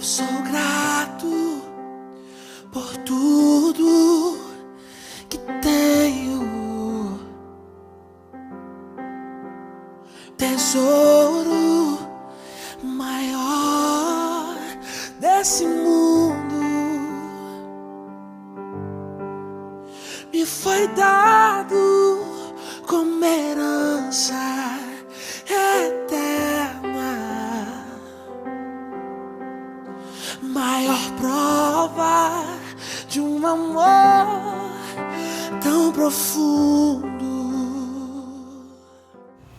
Sou grato por tudo que tenho, tesouro maior desse mundo me foi dado como herança eterna, maior prova de um amor tão profundo.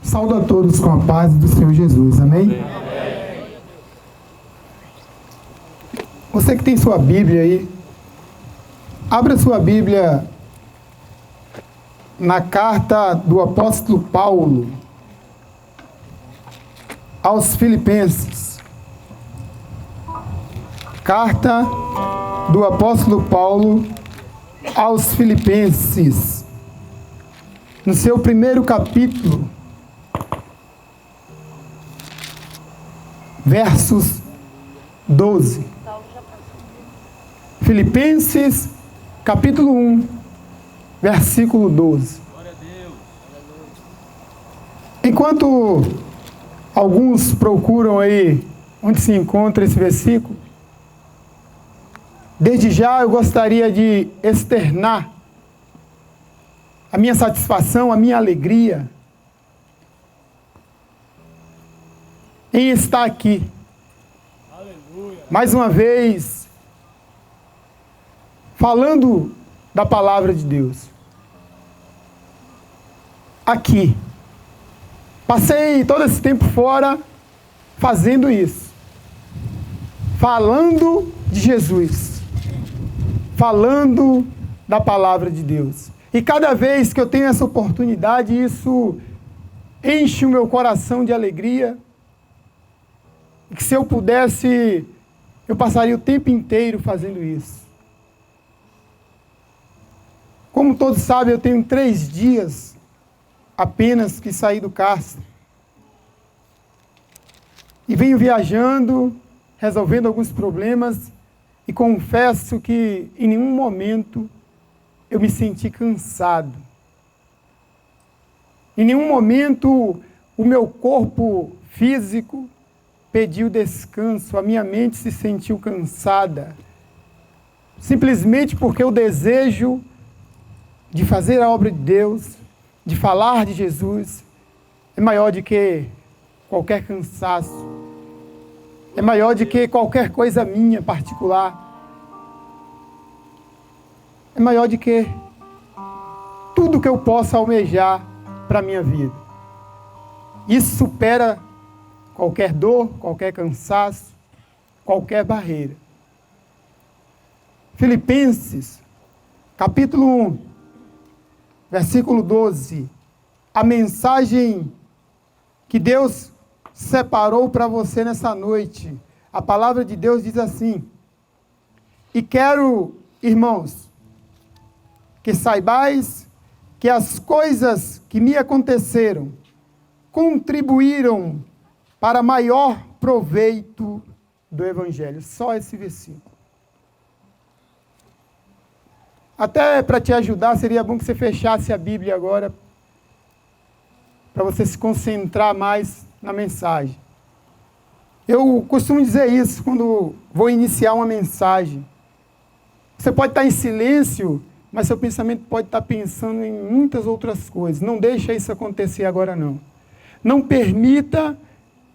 Saúdo a todos com a paz do Senhor Jesus, amém? Você que tem sua Bíblia aí, abra sua Bíblia na carta do apóstolo Paulo aos Filipenses. Carta do apóstolo Paulo aos Filipenses, no seu primeiro capítulo, versos 12. Filipenses, capítulo 1, versículo 12. Enquanto alguns procuram aí onde se encontra esse versículo, desde já eu gostaria de externar a minha satisfação, a minha alegria em estar aqui. Aleluia. Mais uma vez, falando da palavra de Deus. Aqui. Passei todo esse tempo fora fazendo isso. Falando de Jesus. Falando da palavra de Deus. E cada vez que eu tenho essa oportunidade, isso enche o meu coração de alegria. E que se eu pudesse, eu passaria o tempo inteiro fazendo isso. Como todos sabem, eu tenho 3 dias apenas que saí do cárcere. E venho viajando, resolvendo alguns problemas, e confesso que em nenhum momento eu me senti cansado. Em nenhum momento o meu corpo físico pediu descanso, a minha mente se sentiu cansada. Simplesmente porque o desejo de fazer a obra de Deus, de falar de Jesus, é maior do que qualquer cansaço. É maior do que qualquer coisa minha particular. É maior do que tudo que eu possa almejar para a minha vida. Isso supera qualquer dor, qualquer cansaço, qualquer barreira. Filipenses, capítulo 1, versículo 12. A mensagem que Deus separou para você nessa noite. A palavra de Deus diz assim: e quero, irmãos, que saibais que as coisas que me aconteceram contribuíram para maior proveito do Evangelho. Só esse versículo. Até para te ajudar, seria bom que você fechasse a Bíblia agora, para você se concentrar mais na mensagem. Eu costumo dizer isso quando vou iniciar uma mensagem. Você pode estar em silêncio, mas seu pensamento pode estar pensando em muitas outras coisas. Não deixa isso acontecer agora, não. Não permita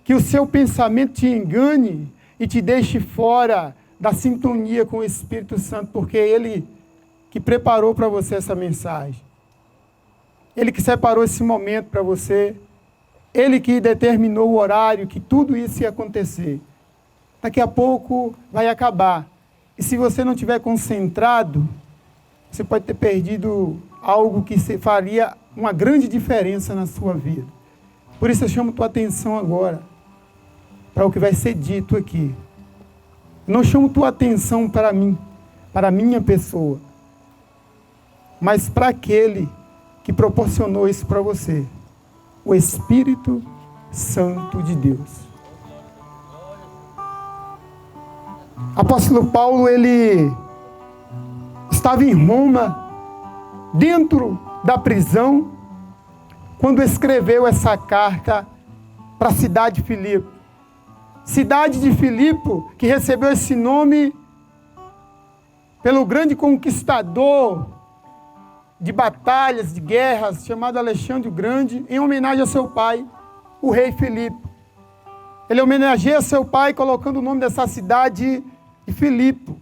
que o seu pensamento te engane e te deixe fora da sintonia com o Espírito Santo, porque é Ele que preparou para você essa mensagem. Ele que separou esse momento para você. Ele que determinou o horário, que tudo isso ia acontecer. Daqui a pouco vai acabar. E se você não estiver concentrado, você pode ter perdido algo que faria uma grande diferença na sua vida. Por isso eu chamo tua atenção agora para o que vai ser dito aqui. Não chamo tua atenção para mim, para a minha pessoa, mas para aquele que proporcionou isso para você, o Espírito Santo de Deus. Apóstolo Paulo, ele estava em Roma, dentro da prisão, quando escreveu essa carta para a cidade de Filipe. Cidade de Filipe, que recebeu esse nome pelo grande conquistador de batalhas, de guerras, chamado Alexandre o Grande, em homenagem a seu pai, o rei Filipe. Ele homenageia seu pai colocando o nome dessa cidade de Filipe.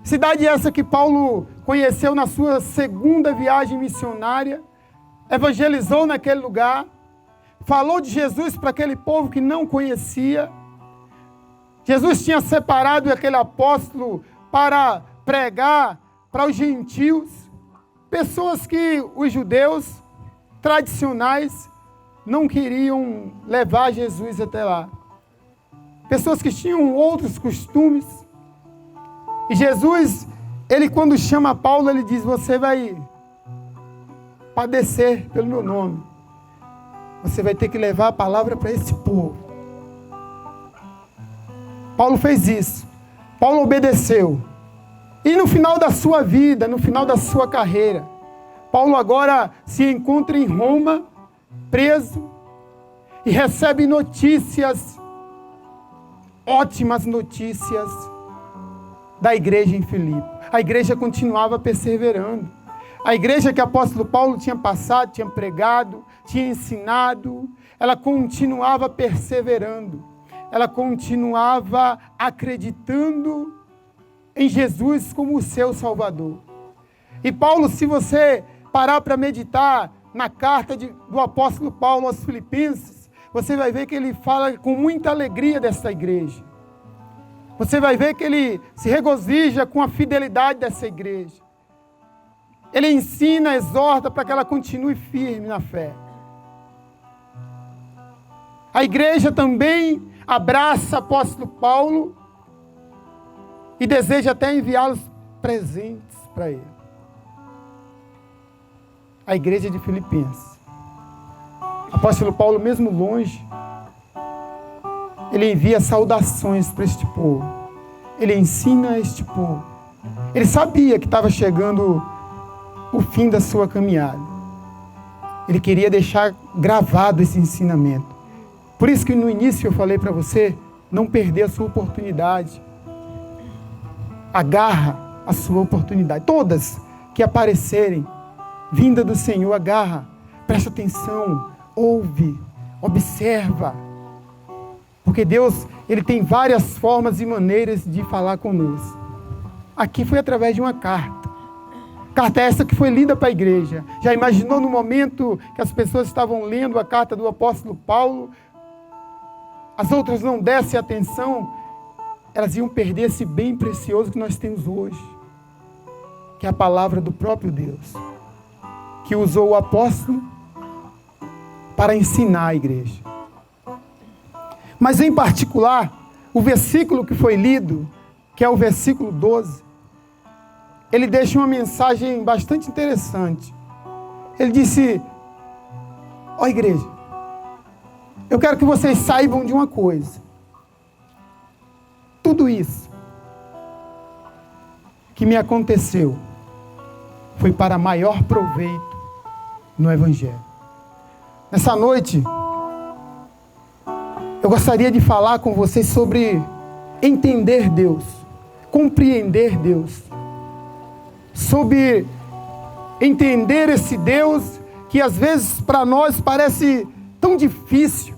Cidade essa que Paulo conheceu na sua segunda viagem missionária, evangelizou naquele lugar, falou de Jesus para aquele povo que não conhecia. Jesus tinha separado aquele apóstolo para pregar para os gentios, pessoas que os judeus tradicionais não queriam levar Jesus até lá. Pessoas que tinham outros costumes. E Jesus, ele quando chama Paulo, ele diz: você vai padecer pelo meu nome. Você vai ter que levar a palavra para esse povo. Paulo fez isso. Paulo obedeceu. E no final da sua vida, no final da sua carreira, Paulo agora se encontra em Roma, preso, e recebe notícias, ótimas notícias, da igreja em Filipe. A igreja continuava perseverando. A igreja que o apóstolo Paulo tinha passado, tinha pregado, tinha ensinado, ela continuava perseverando. Ela continuava acreditando em Jesus como o seu Salvador. E Paulo, se você parar para meditar na carta do apóstolo Paulo aos Filipenses, você vai ver que ele fala com muita alegria dessa igreja. Você vai ver que ele se regozija com a fidelidade dessa igreja. Ele ensina, exorta para que ela continue firme na fé. A igreja também abraça o apóstolo Paulo e deseja até enviá-los presentes para ele. A igreja de Filipenses. O apóstolo Paulo, mesmo longe, ele envia saudações para este povo. Ele ensina a este povo. Ele sabia que estava chegando o fim da sua caminhada. Ele queria deixar gravado esse ensinamento. Por isso que no início eu falei para você, não perder a sua oportunidade. Agarra a sua oportunidade. Todas que aparecerem, vinda do Senhor, agarra. Presta atenção, ouve, observa. Porque Deus, Ele tem várias formas e maneiras de falar conosco. Aqui foi através de uma carta. Carta essa que foi lida para a igreja. Já imaginou no momento que as pessoas estavam lendo a carta do apóstolo Paulo, as outras não dessem atenção, elas iam perder esse bem precioso que nós temos hoje, que é a palavra do próprio Deus, que usou o apóstolo para ensinar a igreja. Mas em particular, o versículo que foi lido, que é o versículo 12, ele deixa uma mensagem bastante interessante. Ele disse: ó igreja, eu quero que vocês saibam de uma coisa. Tudo isso que me aconteceu foi para maior proveito no Evangelho. Nessa noite, eu gostaria de falar com vocês sobre entender Deus, compreender Deus, sobre entender esse Deus que às vezes para nós parece tão difícil.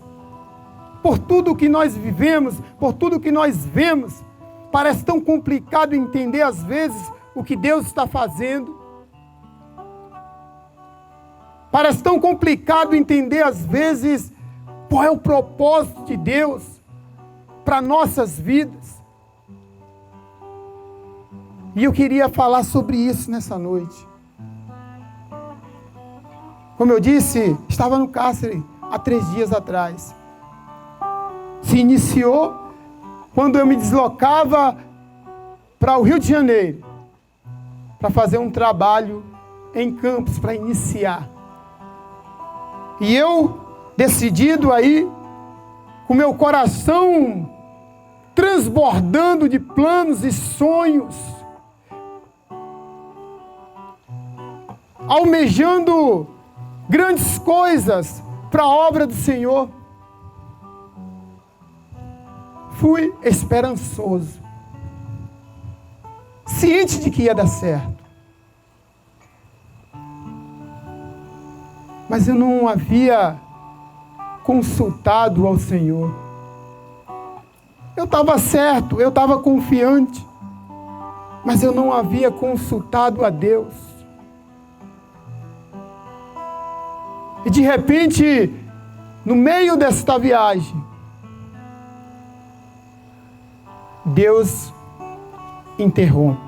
Por tudo que nós vivemos, por tudo que nós vemos, parece tão complicado entender às vezes o que Deus está fazendo. Parece tão complicado entender às vezes qual é o propósito de Deus para nossas vidas. E eu queria falar sobre isso nessa noite. Como eu disse, estava no cárcere há 3 dias atrás. Se iniciou quando eu me deslocava para o Rio de Janeiro para fazer um trabalho em Campos, para iniciar. E eu, decidido aí, com meu coração transbordando de planos e sonhos, almejando grandes coisas para a obra do Senhor. Fui esperançoso, ciente de que ia dar certo. Mas eu não havia consultado ao Senhor. Eu estava certo, eu estava confiante, mas eu não havia consultado a Deus. E de repente, no meio desta viagem, Deus interrompe.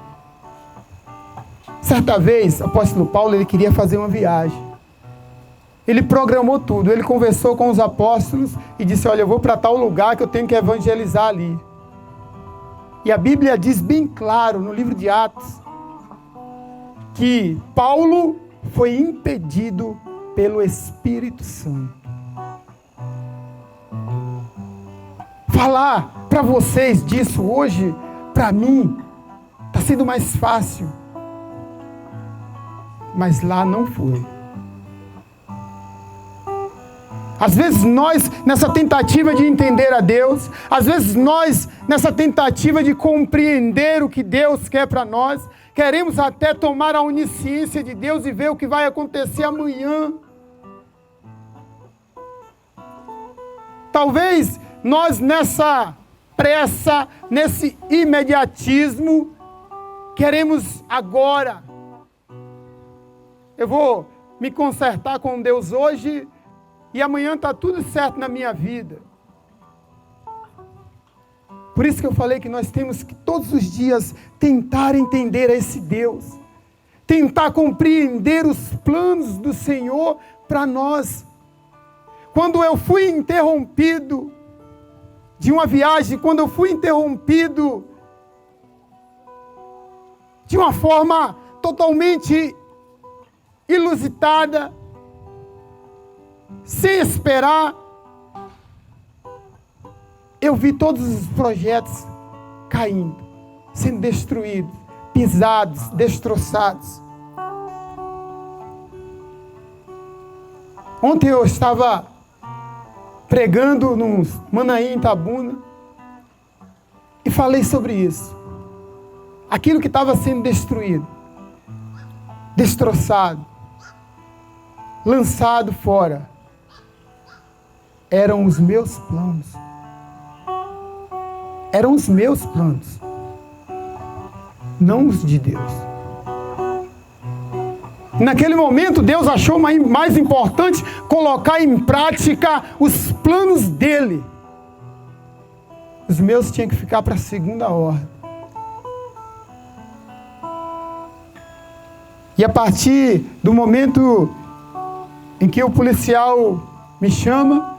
Certa vez, o apóstolo Paulo, ele queria fazer uma viagem. Ele programou tudo, ele conversou com os apóstolos e disse, olha, eu vou para tal lugar que eu tenho que evangelizar ali. E a Bíblia diz bem claro, no livro de Atos, que Paulo foi impedido pelo Espírito Santo. Falar para vocês disso hoje, para mim, está sendo mais fácil. Mas lá não foi. Às vezes nós, nessa tentativa de entender a Deus, às vezes nós, nessa tentativa de compreender o que Deus quer para nós, queremos até tomar a onisciência de Deus e ver o que vai acontecer amanhã. Talvez nós nessa pressa, nesse imediatismo, queremos agora. Eu vou me consertar com Deus hoje e amanhã está tudo certo na minha vida. Por isso que eu falei que nós temos que todos os dias tentar entender esse Deus. Tentar compreender os planos do Senhor para nós. Quando eu fui interrompido de uma viagem, quando eu fui interrompido de uma forma totalmente inusitada, sem esperar, eu vi todos os projetos caindo, sendo destruídos, pisados, destroçados. Ontem eu estava pregando no Manaim, Itabuna, e falei sobre isso. Aquilo que estava sendo destruído, destroçado, lançado fora, eram os meus planos. Eram os meus planos, não os de Deus. Naquele momento, Deus achou mais importante colocar em prática os planos dele. Os meus tinham que ficar para a segunda ordem. E a partir do momento em que o policial me chama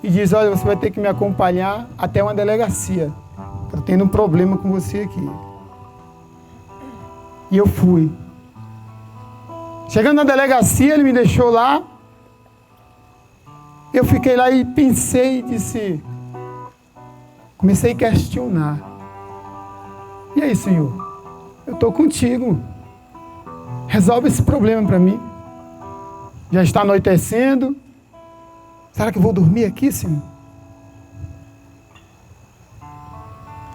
e diz, olha, você vai ter que me acompanhar até uma delegacia. Estou tendo um problema com você aqui. E eu fui. Chegando na delegacia, ele me deixou lá. Eu fiquei lá e pensei e disse... Comecei a questionar. E aí, Senhor? Eu estou contigo. Resolve esse problema para mim. Já está anoitecendo. Será que eu vou dormir aqui, Senhor?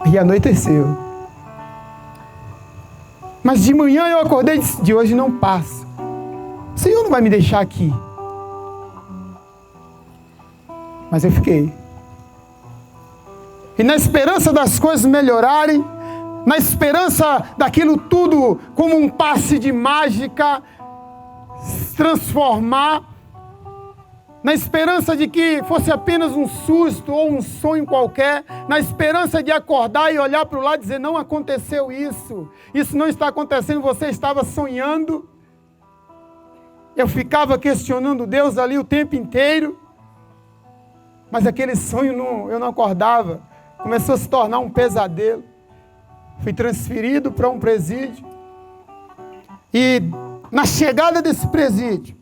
E anoiteceu. Mas de manhã eu acordei e disse, de hoje não passa. O Senhor não vai me deixar aqui. Mas eu fiquei. E na esperança das coisas melhorarem, na esperança daquilo tudo como um passe de mágica se transformar, na esperança de que fosse apenas um susto ou um sonho qualquer, na esperança de acordar e olhar para o lado e dizer, não aconteceu isso, isso não está acontecendo, você estava sonhando. Eu ficava questionando Deus ali o tempo inteiro, mas aquele sonho eu não acordava, começou a se tornar um pesadelo. Fui transferido para um presídio e na chegada desse presídio,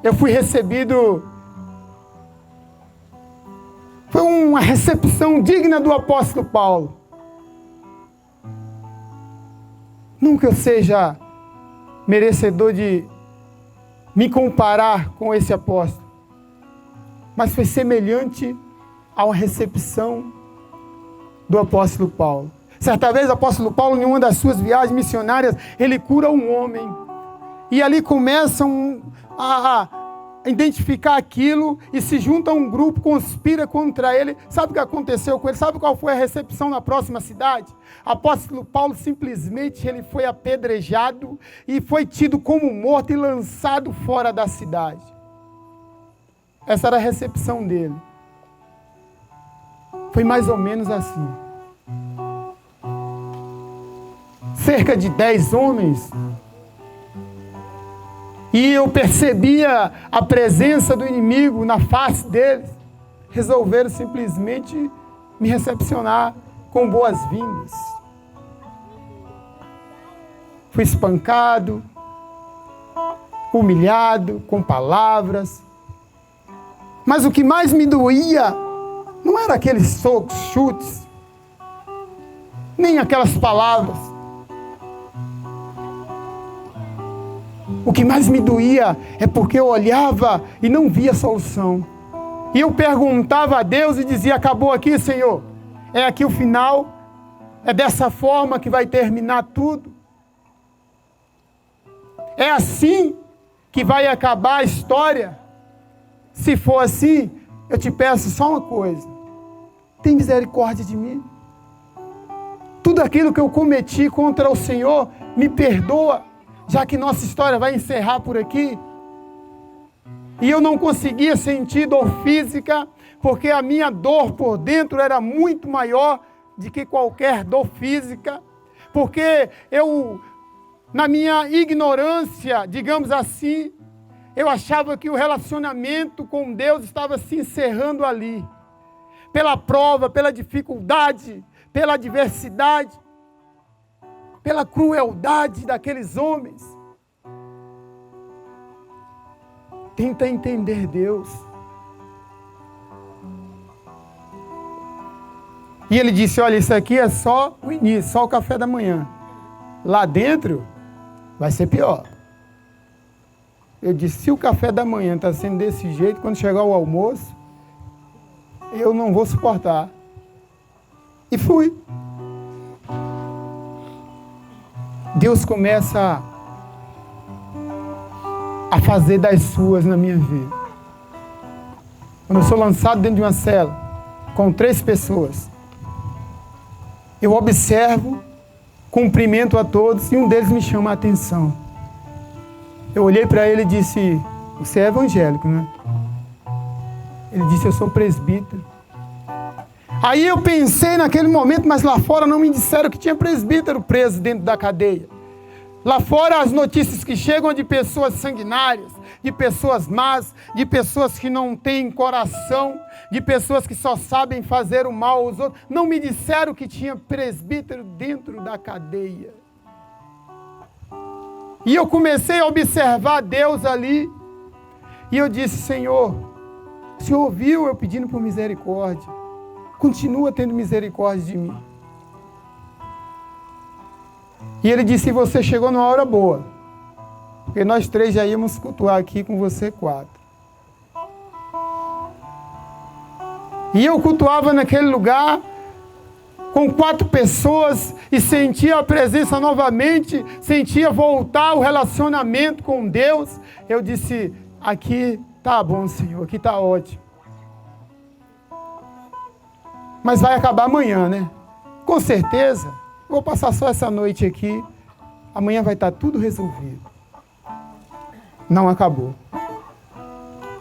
eu fui recebido uma recepção digna do apóstolo Paulo. Não que eu seja merecedor de me comparar com esse apóstolo, mas foi semelhante a uma recepção do apóstolo Paulo. Certa vez o apóstolo Paulo, em uma das suas viagens missionárias, ele cura um homem. E ali começam a identificar aquilo e se junta a um grupo, conspira contra ele. Sabe o que aconteceu com ele? Sabe qual foi a recepção na próxima cidade? O apóstolo Paulo simplesmente ele foi apedrejado e foi tido como morto e lançado fora da cidade. Essa era a recepção dele. Foi mais ou menos assim. Cerca de 10 homens. E eu percebia a presença do inimigo na face deles. Resolveram simplesmente me recepcionar com boas-vindas. Fui espancado, humilhado, com palavras. Mas o que mais me doía não era aqueles socos, chutes, nem aquelas palavras. O que mais me doía é porque eu olhava e não via solução. E eu perguntava a Deus e dizia: acabou aqui, Senhor? É aqui o final? É dessa forma que vai terminar tudo? É assim que vai acabar a história? Se for assim, eu te peço só uma coisa: tem misericórdia de mim. Tudo aquilo que eu cometi contra o Senhor, me perdoa, já que nossa história vai encerrar por aqui. E eu não conseguia sentir dor física, porque a minha dor por dentro era muito maior do que qualquer dor física, porque eu, na minha ignorância, digamos assim, eu achava que o relacionamento com Deus estava se encerrando ali, pela prova, pela dificuldade, pela adversidade, pela crueldade daqueles homens. Tenta entender Deus. E ele disse: olha, isso aqui é só o início, só o café da manhã. Lá dentro vai ser pior. Eu disse: se o café da manhã está sendo desse jeito, quando chegar o almoço, eu não vou suportar. E fui. Deus começa a fazer das suas na minha vida. Quando eu sou lançado dentro de uma cela, com 3 pessoas, eu observo, cumprimento a todos, e um deles me chama a atenção. Eu olhei para ele e disse: você é evangélico, né? Ele disse: eu sou presbítero. Aí eu pensei naquele momento, mas lá fora não me disseram que tinha presbítero preso dentro da cadeia. Lá fora as notícias que chegam de pessoas sanguinárias, de pessoas más, de pessoas que não têm coração, de pessoas que só sabem fazer o mal aos outros. Não me disseram que tinha presbítero dentro da cadeia. E eu comecei a observar Deus ali. E eu disse: Senhor, o Senhor ouviu eu pedindo por misericórdia. Continua tendo misericórdia de mim. E ele disse: você chegou numa hora boa, porque nós 3 já íamos cultuar aqui com você 4. E eu cultuava naquele lugar com 4 pessoas e sentia a presença novamente, sentia voltar o relacionamento com Deus. Eu disse: aqui tá bom, Senhor, aqui tá ótimo. Mas vai acabar amanhã, né? Com certeza. Vou passar só essa noite aqui. Amanhã vai estar tudo resolvido. Não acabou.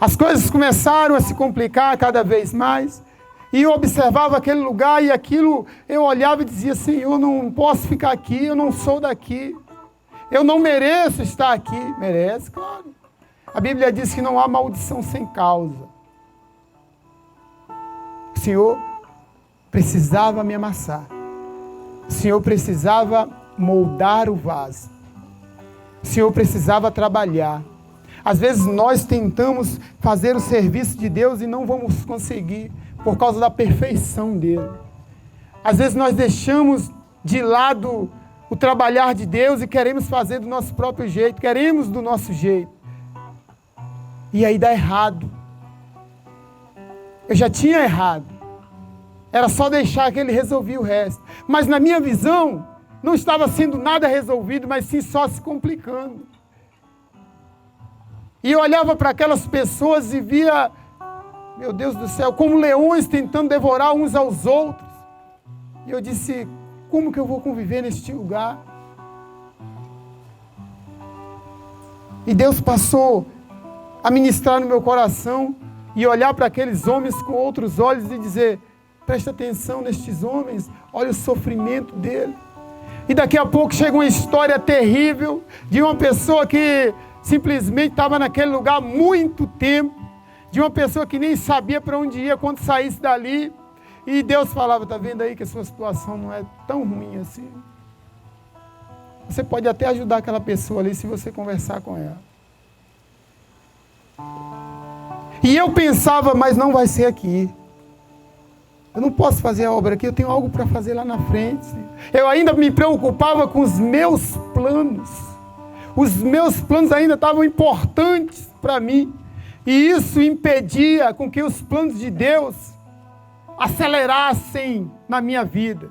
As coisas começaram a se complicar cada vez mais. E eu observava aquele lugar e aquilo, eu olhava e dizia: Senhor, eu não posso ficar aqui, eu não sou daqui. Eu não mereço estar aqui. Merece, claro. A Bíblia diz que não há maldição sem causa. O Senhor precisava me amassar. O Senhor precisava moldar o vaso. O Senhor precisava trabalhar. Às vezes nós tentamos fazer o serviço de Deus e não vamos conseguir, por causa da perfeição dele. Às vezes nós deixamos de lado o trabalhar de Deus e queremos fazer do nosso próprio jeito, queremos do nosso jeito. E aí dá errado. Eu já tinha errado. Era só deixar que ele resolvia o resto. Mas na minha visão, não estava sendo nada resolvido, mas sim só se complicando. E eu olhava para aquelas pessoas e via, meu Deus do céu, como leões tentando devorar uns aos outros. E eu disse, como que eu vou conviver neste lugar? E Deus passou a ministrar no meu coração e olhar para aqueles homens com outros olhos e dizer, presta atenção nestes homens, olha o sofrimento dele. E daqui a pouco chega uma história terrível de uma pessoa que simplesmente estava naquele lugar há muito tempo, de uma pessoa que nem sabia para onde ia quando saísse dali. E Deus falava, está vendo aí que a sua situação não é tão ruim assim? Você pode até ajudar aquela pessoa ali se você conversar com ela. E eu pensava, mas não vai ser aqui. Eu não posso fazer a obra aqui, eu tenho algo para fazer lá na frente. Eu ainda me preocupava com os meus planos. Os meus planos ainda estavam importantes para mim. E isso impedia com que os planos de Deus acelerassem na minha vida.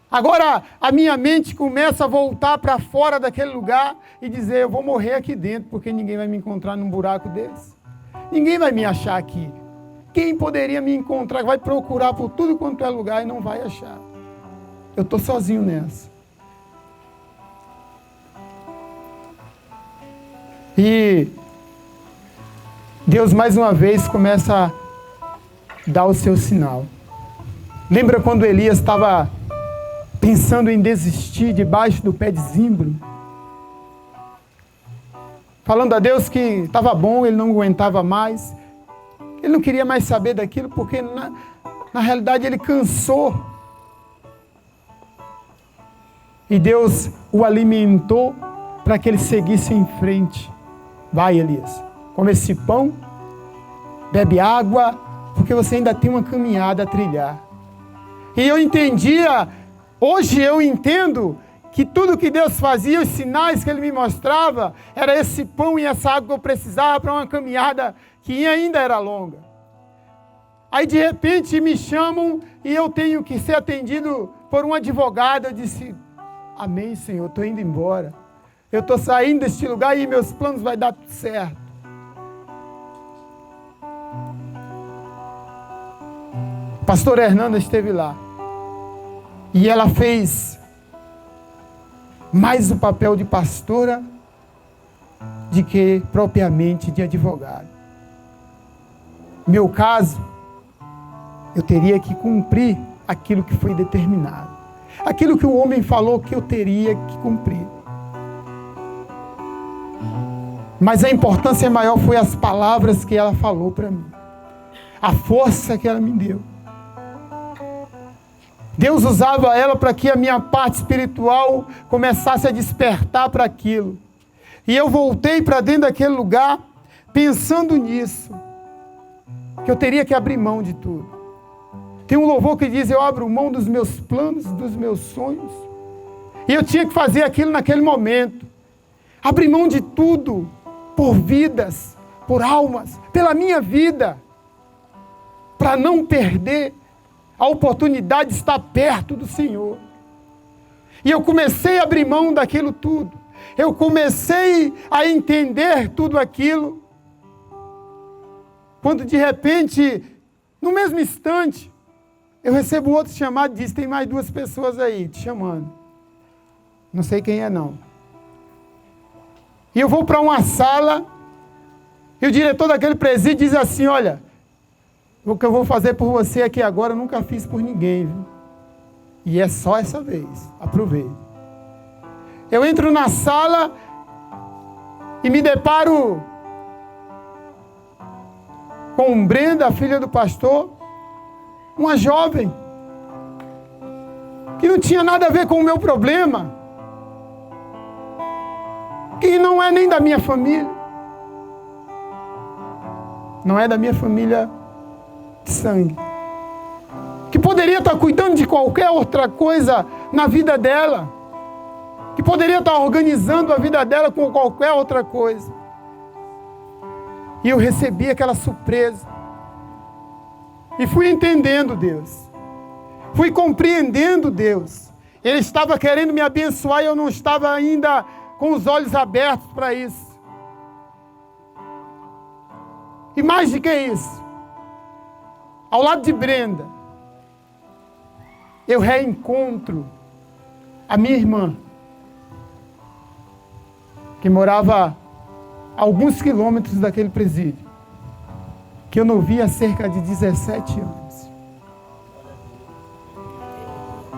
Agora a minha mente começa a voltar para fora daquele lugar e dizer, eu vou morrer aqui dentro, porque ninguém vai me encontrar num buraco desse. Ninguém vai me achar aqui. Quem poderia me encontrar? Vai procurar por tudo quanto é lugar e não vai achar. Eu estou sozinho nessa. E Deus mais uma vez começa a dar o seu sinal. Lembra quando Elias estava pensando em desistir debaixo do pé de zimbro? Falando a Deus que estava bom, ele não aguentava mais. Ele não queria mais saber daquilo, porque na realidade ele cansou. E Deus o alimentou para que ele seguisse em frente. Vai, Elias, come esse pão, bebe água, porque você ainda tem uma caminhada a trilhar. E eu entendia, hoje eu entendo, que tudo que Deus fazia, os sinais que Ele me mostrava, era esse pão e essa água que eu precisava para uma caminhada que ainda era longa. Aí de repente me chamam e eu tenho que ser atendido por um advogado. Eu disse, amém, Senhor, estou indo embora. Eu estou saindo deste lugar e meus planos vai dar tudo certo. A pastora Hernanda esteve lá. E ela fez mais o papel de pastora do que propriamente de advogado. Meu caso, eu teria que cumprir aquilo que foi determinado. Aquilo que o homem falou que eu teria que cumprir. Mas a importância maior foi as palavras que ela falou para mim. A força que ela me deu. Deus usava ela para que a minha parte espiritual começasse a despertar para aquilo. E eu voltei para dentro daquele lugar pensando nisso. Que eu teria que abrir mão de tudo. Tem um louvor que diz, eu abro mão dos meus planos, dos meus sonhos. E eu tinha que fazer aquilo naquele momento. Abrir mão de tudo. Por vidas, por almas, pela minha vida. Para não perder a oportunidade de estar perto do Senhor. E eu comecei a abrir mão daquilo tudo. Eu comecei a entender tudo aquilo. Quando de repente, no mesmo instante, eu recebo outro chamado e diz, tem mais 2 pessoas aí te chamando. Não sei quem é não. E eu vou para uma sala e o diretor daquele presídio diz assim, olha, o que eu vou fazer por você aqui agora eu nunca fiz por ninguém, viu? E é só essa vez, aproveite. Eu entro na sala e me deparo com Brenda, a filha do pastor, uma jovem, que não tinha nada a ver com o meu problema, que não é nem da minha família. não é da minha família de sangue, que poderia estar cuidando de qualquer outra coisa na vida dela, que poderia estar organizando a vida dela com qualquer outra coisa. E eu recebi aquela surpresa. E fui entendendo Deus. Fui compreendendo Deus. Ele estava querendo me abençoar e eu não estava ainda com os olhos abertos para isso. E mais do que isso, ao lado de Brenda, eu reencontro a minha irmã, que morava a alguns quilômetros daquele presídio, que eu não via há cerca de 17 anos.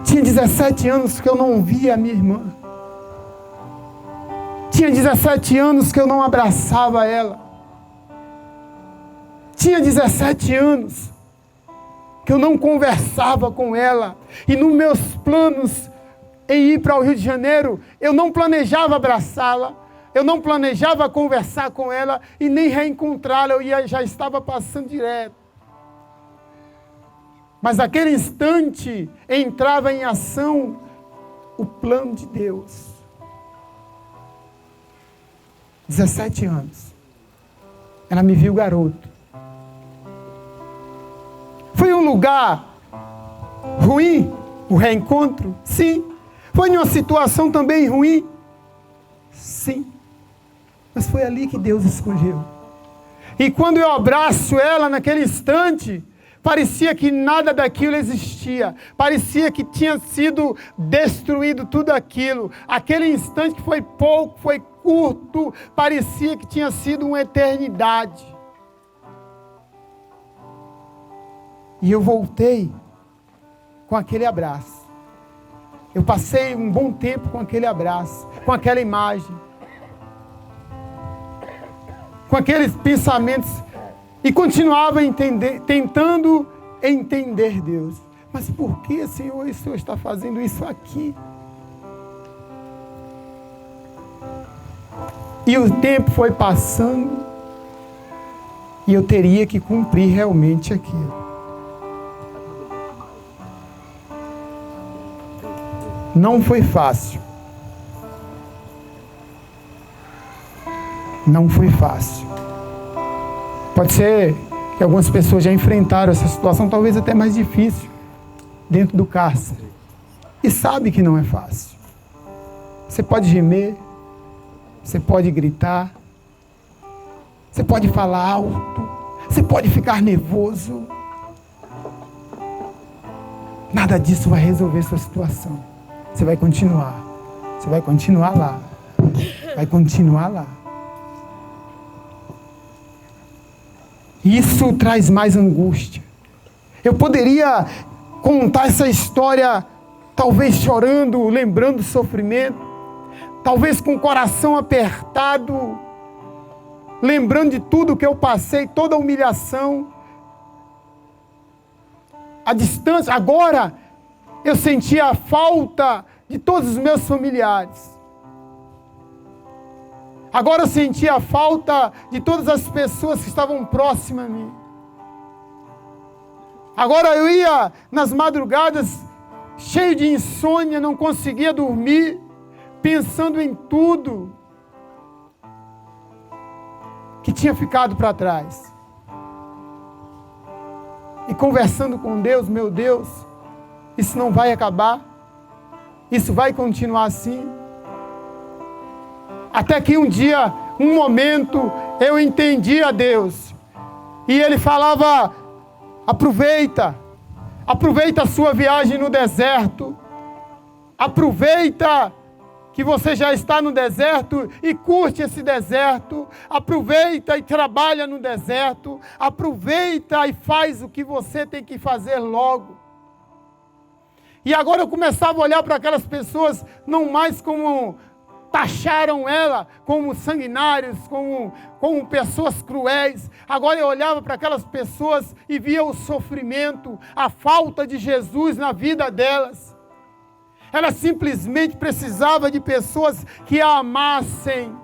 Tinha 17 anos que eu não via a minha irmã. Tinha 17 anos que eu não abraçava ela. Tinha 17 anos que eu não conversava com ela. E nos meus planos em ir para o Rio de Janeiro, eu não planejava abraçá-la, eu não planejava conversar com ela e nem reencontrá-la, eu já estava passando direto. Mas naquele instante entrava em ação o plano de Deus. 17 anos. Ela me viu garoto. Foi um lugar ruim, o reencontro? Sim. Foi numa situação também ruim? Sim. Mas foi ali que Deus escolheu. E quando eu abraço ela naquele instante, parecia que nada daquilo existia. Parecia que tinha sido destruído tudo aquilo. Aquele instante que foi pouco, foi curto, parecia que tinha sido uma eternidade. E eu voltei com aquele abraço. Eu passei um bom tempo com aquele abraço, com aquela imagem, com aqueles pensamentos, e continuava tentando entender Deus. Mas por que, Senhor, o Senhor está fazendo isso aqui? E o tempo foi passando, e eu teria que cumprir realmente aquilo. Não foi fácil. Não foi fácil. Pode ser que algumas pessoas já enfrentaram essa situação, talvez até mais difícil, dentro do cárcere. E sabe que não é fácil. Você pode gemer, você pode gritar, você pode falar alto, você pode ficar nervoso. Nada disso vai resolver sua situação. Você vai continuar. Você vai continuar lá. Vai continuar lá. Isso traz mais angústia. Eu poderia contar essa história, talvez chorando, lembrando do sofrimento, talvez com o coração apertado, lembrando de tudo que eu passei, toda a humilhação, a distância. Agora eu sentia a falta de todos os meus familiares. Agora eu sentia a falta de todas as pessoas que estavam próximas a mim. Agora eu ia nas madrugadas cheio de insônia, não conseguia dormir, pensando em tudo que tinha ficado para trás. E conversando com Deus, meu Deus, isso não vai acabar? Isso vai continuar assim? Até que um dia, um momento, eu entendi a Deus. E Ele falava, aproveita a sua viagem no deserto. Aproveita que você já está no deserto e curte esse deserto. Aproveita e trabalha no deserto. Aproveita e faz o que você tem que fazer logo. E agora eu começava a olhar para aquelas pessoas, não mais como taxaram ela, como sanguinários, como pessoas cruéis. Agora eu olhava para aquelas pessoas e via o sofrimento, a falta de Jesus na vida delas. Ela simplesmente precisava de pessoas que a amassem.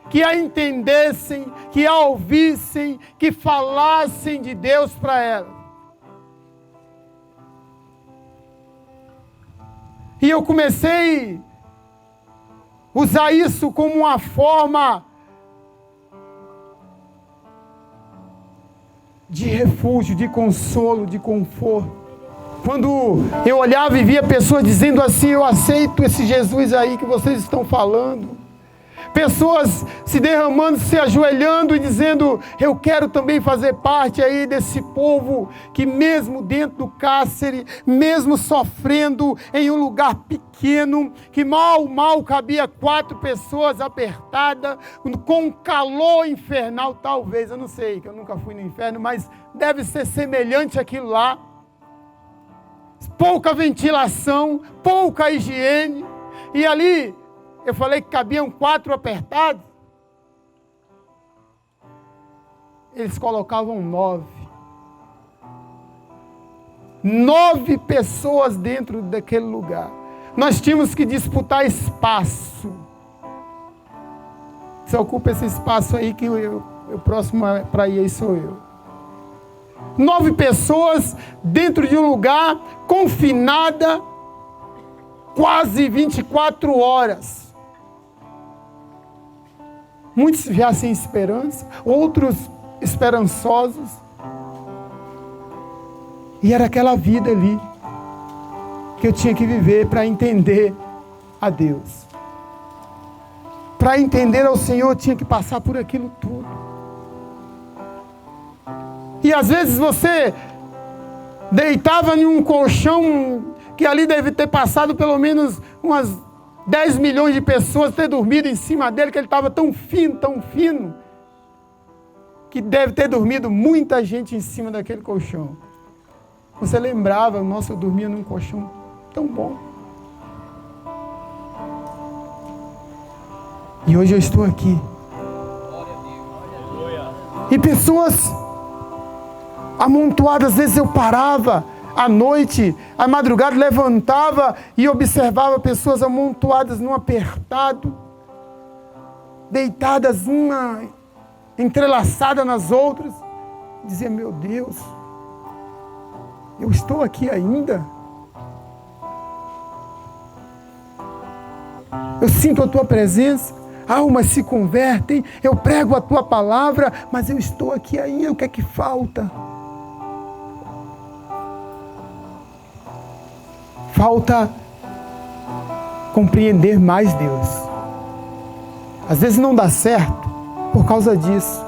que a entendessem, que a ouvissem, que falassem de Deus para ela. E eu comecei a usar isso como uma forma de refúgio, de consolo, de conforto. Quando eu olhava e via pessoas dizendo assim: eu aceito esse Jesus aí que vocês estão falando. Pessoas se derramando, se ajoelhando e dizendo: eu quero também fazer parte aí desse povo que mesmo dentro do cárcere, mesmo sofrendo em um lugar pequeno, que mal cabia 4 pessoas apertadas, com um calor infernal, talvez, eu não sei, que eu nunca fui no inferno, mas deve ser semelhante àquilo lá. Pouca ventilação, pouca higiene, e ali eu falei que cabiam 4 apertados. Eles colocavam 9. 9 pessoas dentro daquele lugar. Nós tínhamos que disputar espaço. Você ocupa esse espaço aí que o próximo para ir aí sou eu. 9 pessoas dentro de um lugar confinada quase 24 horas. Muitos já sem esperança, outros esperançosos. E era aquela vida ali que eu tinha que viver para entender a Deus. Para entender ao Senhor, eu tinha que passar por aquilo tudo. E às vezes você deitava em um colchão que ali deve ter passado pelo menos umas 10 milhões de pessoas, ter dormido em cima dele, que ele estava tão fino, que deve ter dormido muita gente em cima daquele colchão. Você lembrava: nossa, eu dormia num colchão tão bom. E hoje eu estou aqui. E pessoas amontoadas, às vezes eu parava à noite, à madrugada, levantava e observava pessoas amontoadas num apertado, deitadas uma entrelaçada nas outras. Dizia: meu Deus, eu estou aqui ainda? Eu sinto a tua presença, almas se convertem, eu prego a tua palavra, mas eu estou aqui ainda, o que é que falta? Falta compreender mais Deus. Às vezes não dá certo por causa disso.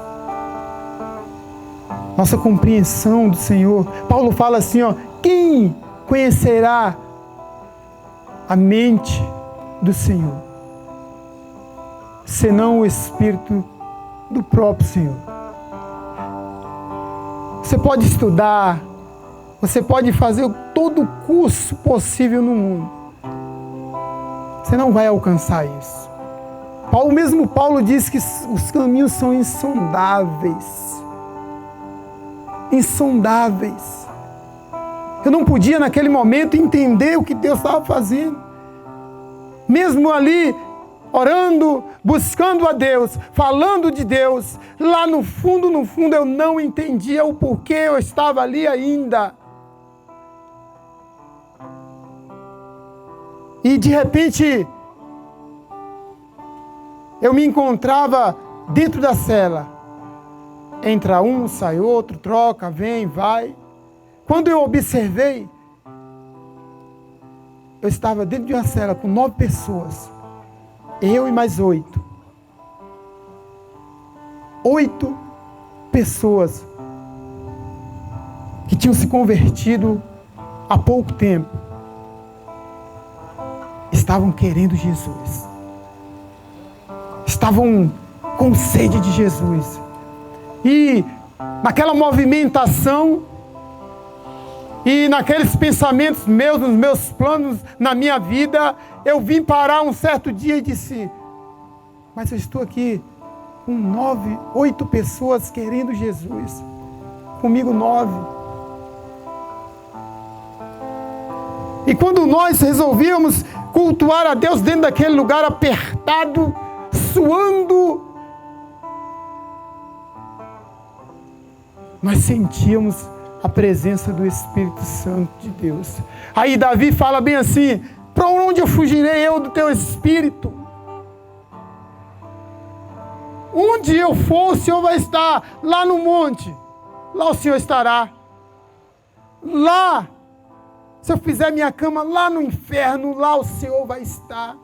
Nossa compreensão do Senhor. Paulo fala assim, quem conhecerá a mente do Senhor, senão o Espírito do próprio Senhor? Você pode estudar, você pode fazer todo o curso possível no mundo, você não vai alcançar isso. Paulo diz que os caminhos são insondáveis. Insondáveis. Eu não podia naquele momento entender o que Deus estava fazendo. Mesmo ali, orando, buscando a Deus, falando de Deus, lá no fundo eu não entendia o porquê eu estava ali ainda. E de repente, eu me encontrava dentro da cela. Entra um, sai outro, troca, vem, vai. Quando eu observei, eu estava dentro de uma cela com 9 pessoas. Eu e mais 8. 8 pessoas que tinham se convertido há pouco tempo. Estavam querendo Jesus. Estavam com sede de Jesus. E naquela movimentação e naqueles pensamentos meus, nos meus planos, na minha vida, eu vim parar um certo dia e disse: mas eu estou aqui com 8 pessoas querendo Jesus. Comigo 9. E quando nós resolvíamos cultuar a Deus dentro daquele lugar apertado, suando, nós sentíamos a presença do Espírito Santo de Deus. Aí Davi fala bem assim: para onde eu fugirei eu do teu Espírito? Onde eu for, o Senhor vai estar. Lá no monte, lá o Senhor estará. Lá, se eu fizer minha cama lá no inferno, lá o Senhor vai estar.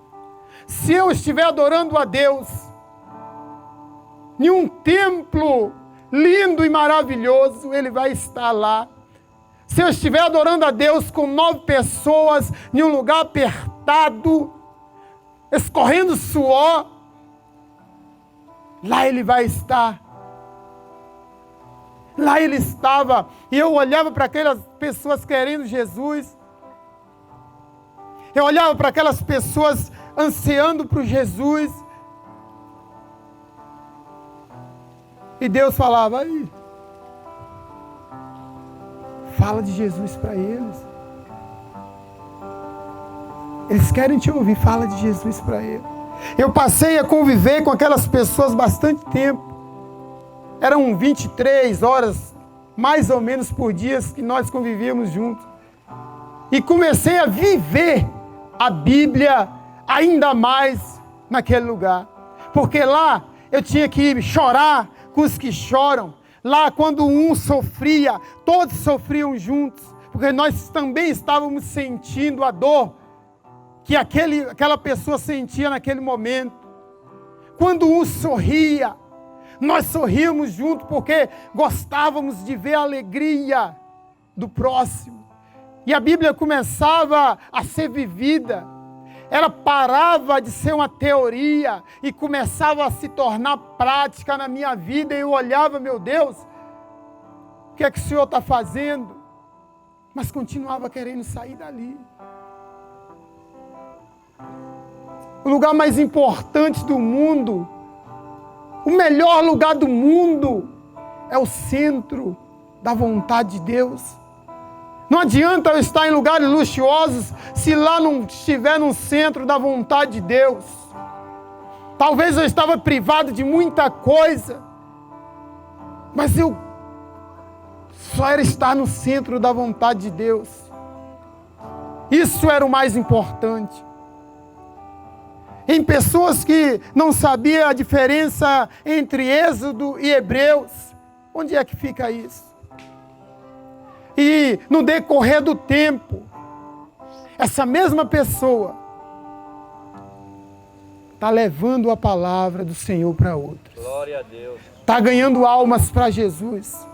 Se eu estiver adorando a Deus em um templo lindo e maravilhoso, Ele vai estar lá. Se eu estiver adorando a Deus com 9 pessoas em um lugar apertado, escorrendo suor, lá Ele vai estar. Lá Ele estava, e eu olhava para aquelas pessoas querendo Jesus, eu olhava para aquelas pessoas ansiando por Jesus, e Deus falava: aí, fala de Jesus para eles. Eles querem te ouvir, fala de Jesus para eles. Eu passei a conviver com aquelas pessoas bastante tempo. Eram 23 horas, mais ou menos, por dia que nós convivíamos juntos. E comecei a viver a Bíblia ainda mais naquele lugar. Porque lá eu tinha que chorar com os que choram. Lá, quando um sofria, todos sofriam juntos. Porque nós também estávamos sentindo a dor que aquela pessoa sentia naquele momento. Quando um sorria, nós sorríamos junto, porque gostávamos de ver a alegria do próximo. E a Bíblia começava a ser vivida. Ela parava de ser uma teoria e começava a se tornar prática na minha vida. E eu olhava: meu Deus, o que é que o Senhor está fazendo? Mas continuava querendo sair dali. O lugar mais importante do mundo, o melhor lugar do mundo, é o centro da vontade de Deus. Não adianta eu estar em lugares luxuosos se lá não estiver no centro da vontade de Deus. Talvez eu estava privado de muita coisa, mas eu só era estar no centro da vontade de Deus. Isso era o mais importante. Em pessoas que não sabiam a diferença entre Êxodo e Hebreus, onde é que fica isso? E no decorrer do tempo, essa mesma pessoa está levando a palavra do Senhor para outros. Glória a Deus. Está ganhando almas para Jesus.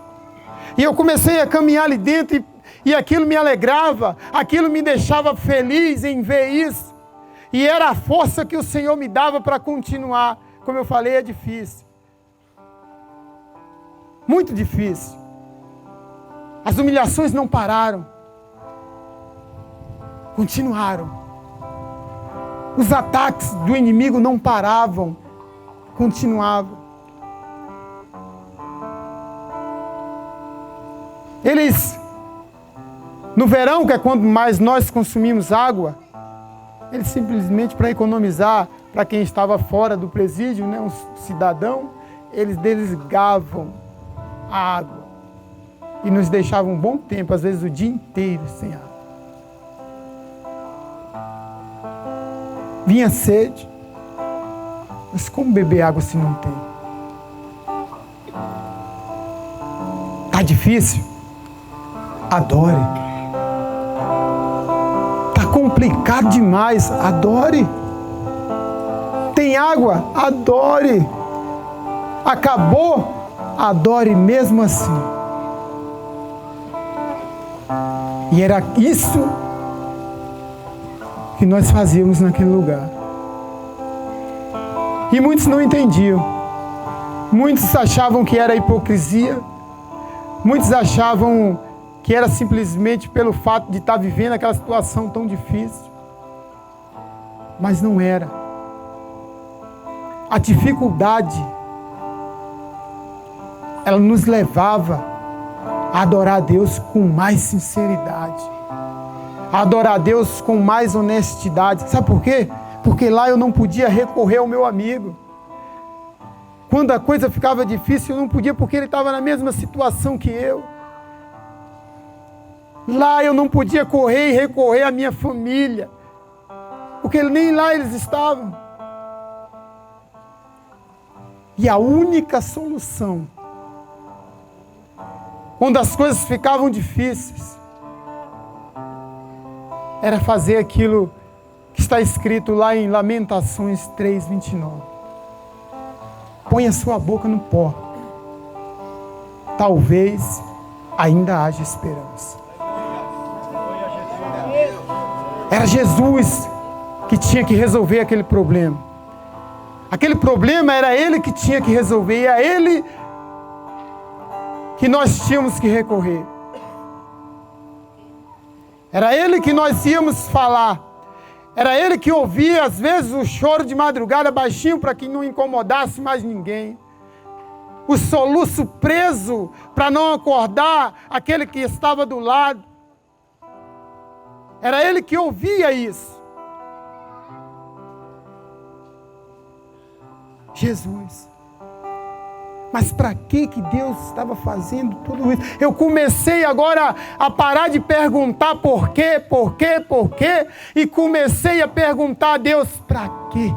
E eu comecei a caminhar ali dentro e aquilo me alegrava, aquilo me deixava feliz em ver isso. E era a força que o Senhor me dava para continuar. Como eu falei, é difícil. Muito difícil. As humilhações não pararam. Continuaram. Os ataques do inimigo não paravam. Continuavam. Eles, no verão, que é quando mais nós consumimos água, eles simplesmente, para economizar, para quem estava fora do presídio, né, um cidadão, eles desligavam a água e nos deixavam um bom tempo, às vezes o dia inteiro sem água. Vinha sede, mas como beber água se não tem? Tá difícil? Adore. Complicado demais, adore. Tem água, adore. Acabou, adore mesmo assim. E era isso que nós fazíamos naquele lugar. E muitos não entendiam. Muitos achavam que era hipocrisia. Muitos achavam que era simplesmente pelo fato de estar vivendo aquela situação tão difícil. Mas não era. A dificuldade, ela nos levava a adorar a Deus com mais sinceridade, a adorar a Deus com mais honestidade. Sabe por quê? Porque lá eu não podia recorrer ao meu amigo. Quando a coisa ficava difícil, eu não podia porque ele estava na mesma situação que eu. Lá eu não podia correr e recorrer à minha família, porque nem lá eles estavam. E a única solução, quando as coisas ficavam difíceis, era fazer aquilo que está escrito lá em Lamentações 3:29. Põe a sua boca no pó. Talvez ainda haja esperança. Era Jesus que tinha que resolver aquele problema. Aquele problema era Ele que tinha que resolver. E é Ele que nós tínhamos que recorrer. Era Ele que nós íamos falar. Era Ele que ouvia, às vezes, o choro de madrugada baixinho para que não incomodasse mais ninguém. O soluço preso para não acordar aquele que estava do lado. Era Ele que ouvia isso. Jesus. Mas para que Deus estava fazendo tudo isso? Eu comecei agora a parar de perguntar por quê, e comecei a perguntar a Deus, para quê?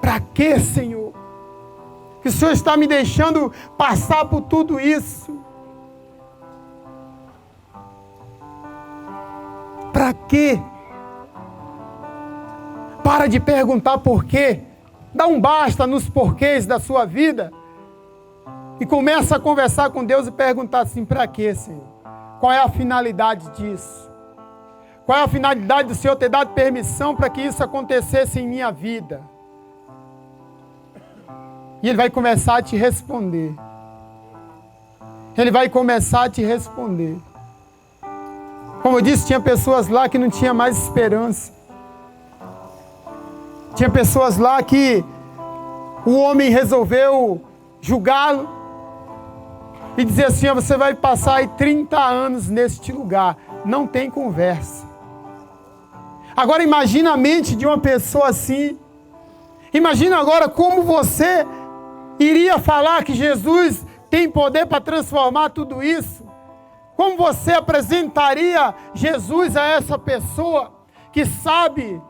Para quê, Senhor? Que o Senhor está me deixando passar por tudo isso? Para quê? Para de perguntar por quê. Dá um basta nos porquês da sua vida e começa a conversar com Deus e perguntar assim, para quê, Senhor? Qual é a finalidade disso? Qual é a finalidade do Senhor ter dado permissão para que isso acontecesse em minha vida? E Ele vai começar a te responder. Ele vai começar a te responder. Como eu disse, tinha pessoas lá que não tinha mais esperança. Tinha pessoas lá que o homem resolveu julgá-lo e dizer assim, você vai passar aí 30 anos neste lugar. Não tem conversa. Agora imagina a mente de uma pessoa assim. Imagina agora como você iria falar que Jesus tem poder para transformar tudo isso. Como você apresentaria Jesus a essa pessoa que sabe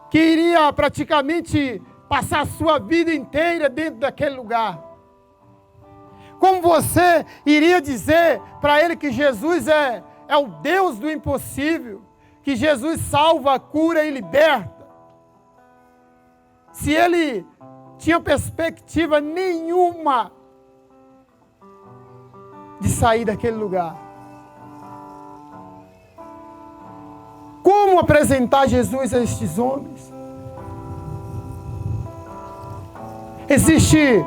que iria praticamente passar a sua vida inteira dentro daquele lugar? Como você iria dizer para ele que Jesus é o Deus do impossível, que Jesus salva, cura e liberta, se ele tinha perspectiva nenhuma de sair daquele lugar? Como apresentar Jesus a estes homens? Existe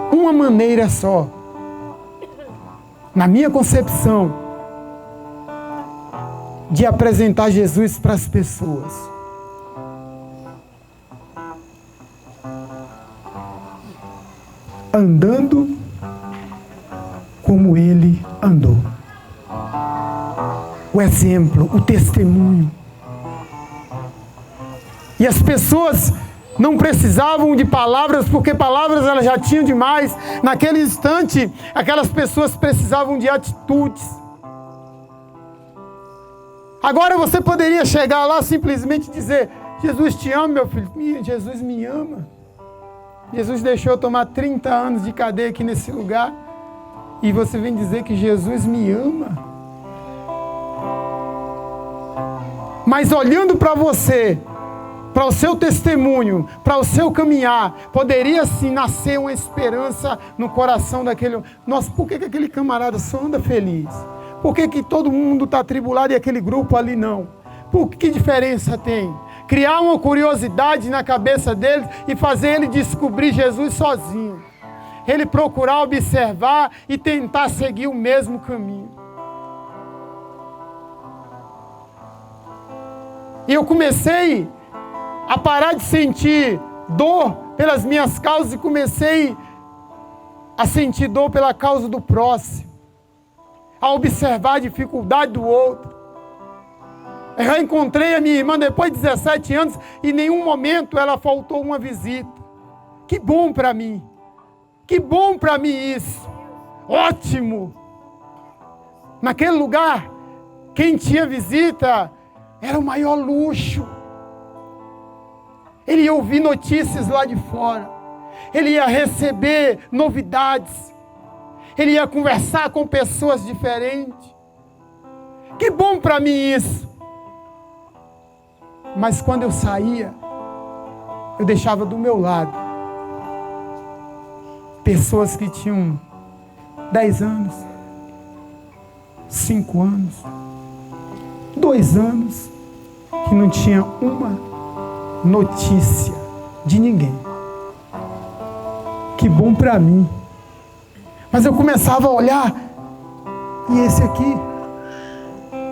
uma maneira só, na minha concepção, de apresentar Jesus para as pessoas. Andando como Ele andou. O exemplo, o testemunho. E as pessoas não precisavam de palavras, porque palavras elas já tinham demais. Naquele instante, aquelas pessoas precisavam de atitudes. Agora você poderia chegar lá simplesmente dizer, Jesus te ama, meu filho. Jesus me ama. Jesus deixou eu tomar 30 anos de cadeia aqui nesse lugar. E você vem dizer que Jesus me ama. Mas olhando para você, para o seu testemunho, para o seu caminhar, poderia sim nascer uma esperança no coração daquele... Nossa, por que aquele camarada só anda feliz? Por que todo mundo está atribulado e aquele grupo ali não? Por que diferença tem? Criar uma curiosidade na cabeça deles e fazer ele descobrir Jesus sozinho. Ele procurar observar e tentar seguir o mesmo caminho. E eu comecei a parar de sentir dor pelas minhas causas e comecei a sentir dor pela causa do próximo. A observar a dificuldade do outro. Eu já encontrei a minha irmã depois de 17 anos e em nenhum momento ela faltou uma visita. Que bom para mim. Que bom para mim isso. Ótimo. Naquele lugar, quem tinha visita era o maior luxo. Ele ia ouvir notícias lá de fora. Ele ia receber novidades. Ele ia conversar com pessoas diferentes. Que bom para mim isso. Mas quando eu saía, eu deixava do meu lado pessoas que tinham 10 anos, 5 anos, 2 anos, que não tinha uma notícia de ninguém. Que bom para mim. Mas eu começava a olhar, e esse aqui,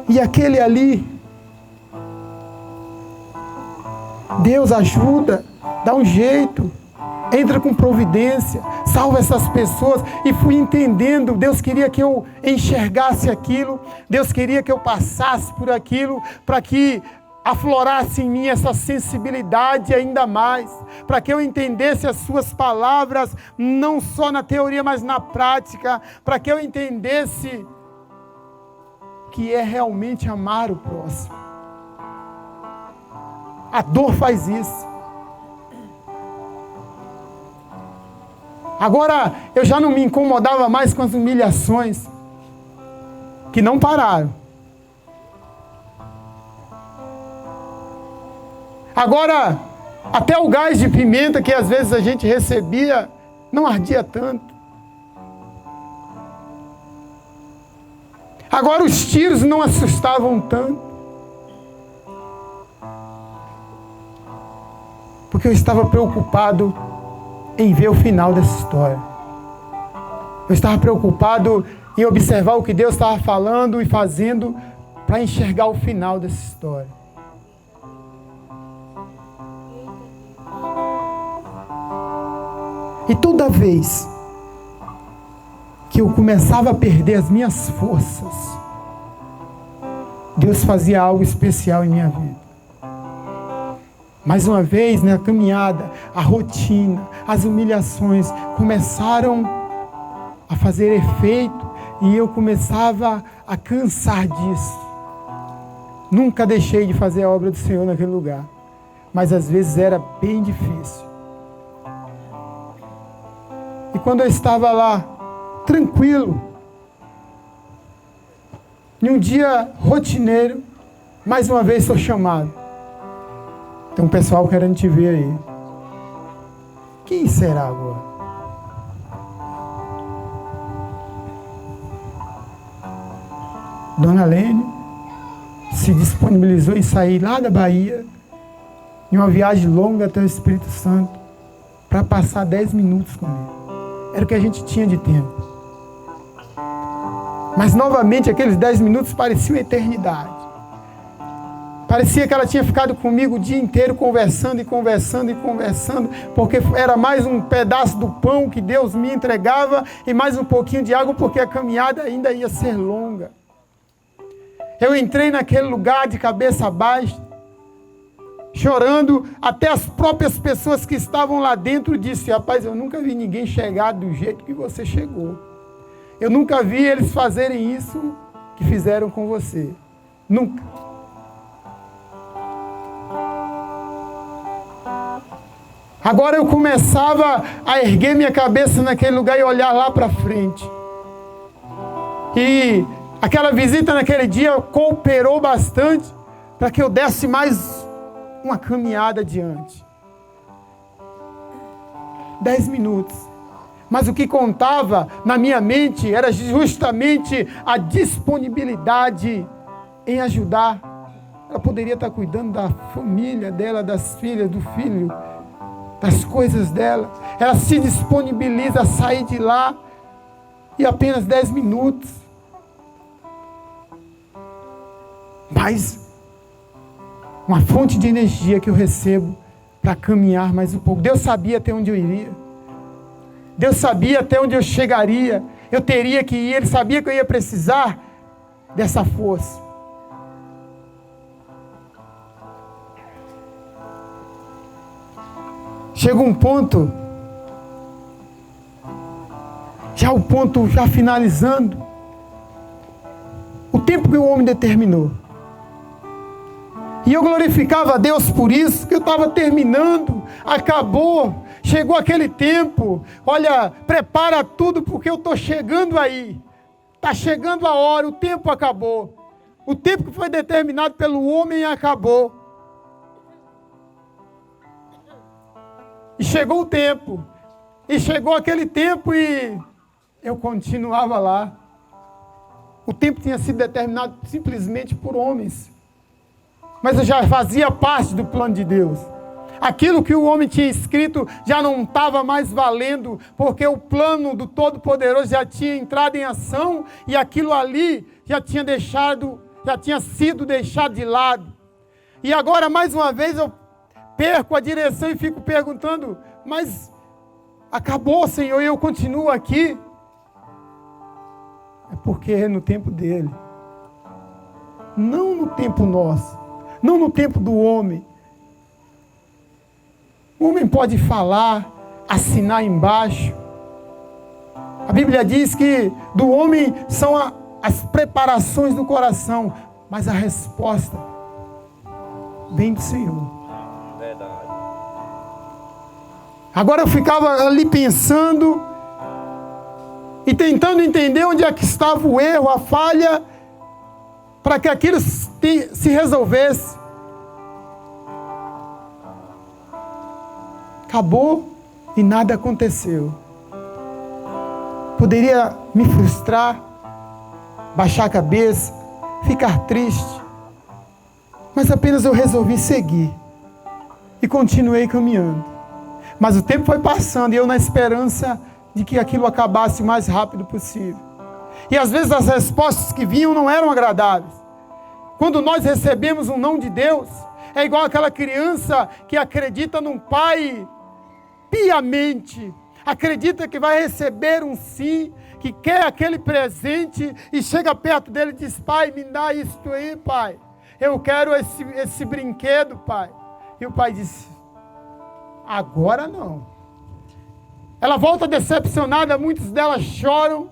e aquele ali. Deus ajuda, dá um jeito, entra com providência, salva essas pessoas. E fui entendendo, Deus queria que eu enxergasse aquilo, Deus queria que eu passasse por aquilo, para que aflorasse em mim essa sensibilidade ainda mais, para que eu entendesse as suas palavras, não só na teoria, mas na prática, para que eu entendesse que é realmente amar o próximo. A dor faz isso. Agora, eu já não me incomodava mais com as humilhações, que não pararam. Agora, até o gás de pimenta que às vezes a gente recebia, não ardia tanto. Agora os tiros não assustavam tanto. Porque eu estava preocupado em ver o final dessa história. Eu estava preocupado em observar o que Deus estava falando e fazendo para enxergar o final dessa história. E toda vez que eu começava a perder as minhas forças, Deus fazia algo especial em minha vida. Mais uma vez, na caminhada, a rotina, as humilhações começaram a fazer efeito e eu começava a cansar disso. Nunca deixei de fazer a obra do Senhor naquele lugar, mas às vezes era bem difícil. E quando eu estava lá, tranquilo, em um dia rotineiro, mais uma vez sou chamado. Tem um pessoal querendo te ver aí. Quem será agora? Dona Lene se disponibilizou em sair lá da Bahia, em uma viagem longa até o Espírito Santo, para passar 10 minutos comigo. Era o que a gente tinha de tempo. Mas novamente aqueles 10 minutos pareciam eternidade. Parecia que ela tinha ficado comigo o dia inteiro conversando e conversando e conversando, porque era mais um pedaço do pão que Deus me entregava e mais um pouquinho de água, porque a caminhada ainda ia ser longa. Eu entrei naquele lugar de cabeça baixa, chorando, até as próprias pessoas que estavam lá dentro disseram: rapaz, eu nunca vi ninguém chegar do jeito que você chegou. Eu nunca vi eles fazerem isso que fizeram com você. Nunca. Agora eu começava a erguer minha cabeça naquele lugar e olhar lá para frente. E aquela visita naquele dia cooperou bastante para que eu desse mais uma caminhada adiante. 10 minutos. Mas o que contava na minha mente era justamente a disponibilidade em ajudar. Ela poderia estar cuidando da família dela, das filhas, do filho, das coisas dela. Ela se disponibiliza a sair de lá em apenas 10 minutos. Mas uma fonte de energia que eu recebo para caminhar mais um pouco. Deus sabia até onde eu iria. Deus sabia até onde eu chegaria. Eu teria que ir. Ele sabia que eu ia precisar dessa força. chega um ponto, já finalizando, o tempo que o homem determinou. E eu glorificava a Deus por isso, que eu estava terminando, acabou, chegou aquele tempo. Olha, prepara tudo porque eu estou chegando aí. Está chegando a hora, o tempo acabou. O tempo que foi determinado pelo homem acabou. E chegou o tempo. E chegou aquele tempo e eu continuava lá. O tempo tinha sido determinado simplesmente por homens. Mas eu já fazia parte do plano de Deus. Aquilo que o homem tinha escrito já não estava mais valendo, porque o plano do Todo-Poderoso já tinha entrado em ação e aquilo ali já tinha sido deixado de lado. E agora, mais uma vez, eu perco a direção e fico perguntando, mas acabou, Senhor, e eu continuo aqui? É porque é no tempo dele. Não no tempo nosso. Não no tempo do homem. O homem pode falar, assinar embaixo. A Bíblia diz que do homem são as preparações do coração, mas a resposta vem do Senhor. Verdade. Agora eu ficava ali pensando e tentando entender onde é que estava o erro, a falha, para que aquilo se resolvesse. Acabou e nada aconteceu. Poderia me frustrar, baixar a cabeça, ficar triste, mas apenas eu resolvi seguir e continuei caminhando. Mas o tempo foi passando e eu na esperança de que aquilo acabasse o mais rápido possível. E às vezes as respostas que vinham não eram agradáveis. Quando nós recebemos um não de Deus, é igual aquela criança que acredita num pai piamente, acredita que vai receber um sim, que quer aquele presente e chega perto dele e diz, pai, me dá isso aí, pai. Eu quero esse brinquedo, pai. E o pai diz, agora não. Ela volta decepcionada, muitos delas choram.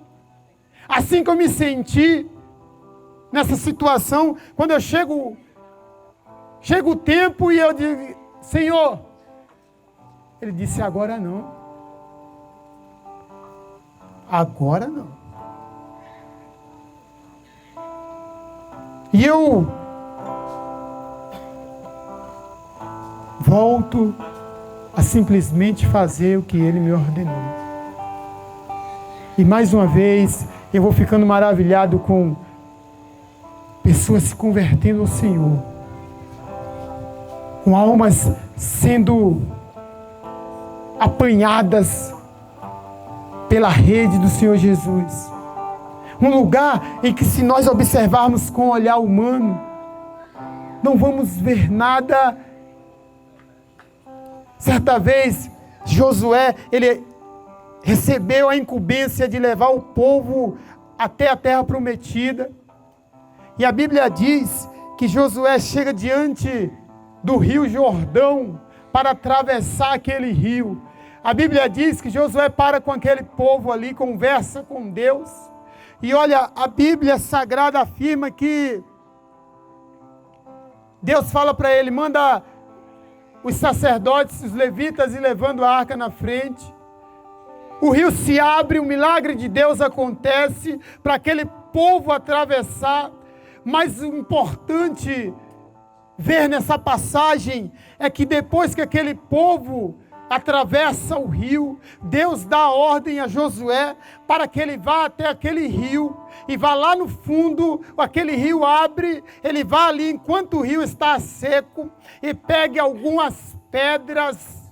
Assim que eu me senti nessa situação, quando eu chega o tempo e eu digo, Senhor, ele disse, agora não. Agora não. E eu volto a simplesmente fazer o que ele me ordenou. E mais uma vez, eu vou ficando maravilhado com pessoas se convertendo ao Senhor, com almas sendo apanhadas pela rede do Senhor Jesus. Um lugar em que, se nós observarmos com o olhar humano, não vamos ver nada. Certa vez, Josué, ele recebeu a incumbência de levar o povo até a terra prometida. E a Bíblia diz que Josué chega diante do rio Jordão para atravessar aquele rio. A Bíblia diz que Josué para com aquele povo ali, conversa com Deus. E olha, a Bíblia Sagrada afirma que Deus fala para ele, manda os sacerdotes, os levitas ir levando a arca na frente. O rio se abre, o milagre de Deus acontece para aquele povo atravessar. Mas o importante ver nessa passagem é que depois que aquele povo atravessa o rio, Deus dá ordem a Josué para que ele vá até aquele rio e vá lá no fundo, aquele rio abre, ele vá ali enquanto o rio está seco e pegue algumas pedras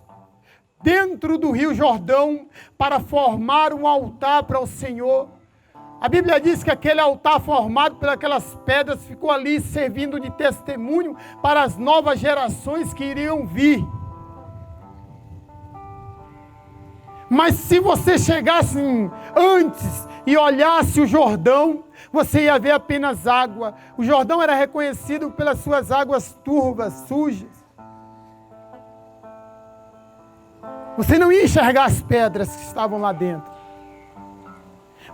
dentro do rio Jordão para formar um altar para o Senhor. A Bíblia diz que aquele altar formado por aquelas pedras ficou ali servindo de testemunho para as novas gerações que iriam vir. Mas se você chegasse antes e olhasse o Jordão, você ia ver apenas água. O Jordão era reconhecido pelas suas águas turvas, sujas. Você não ia enxergar as pedras que estavam lá dentro.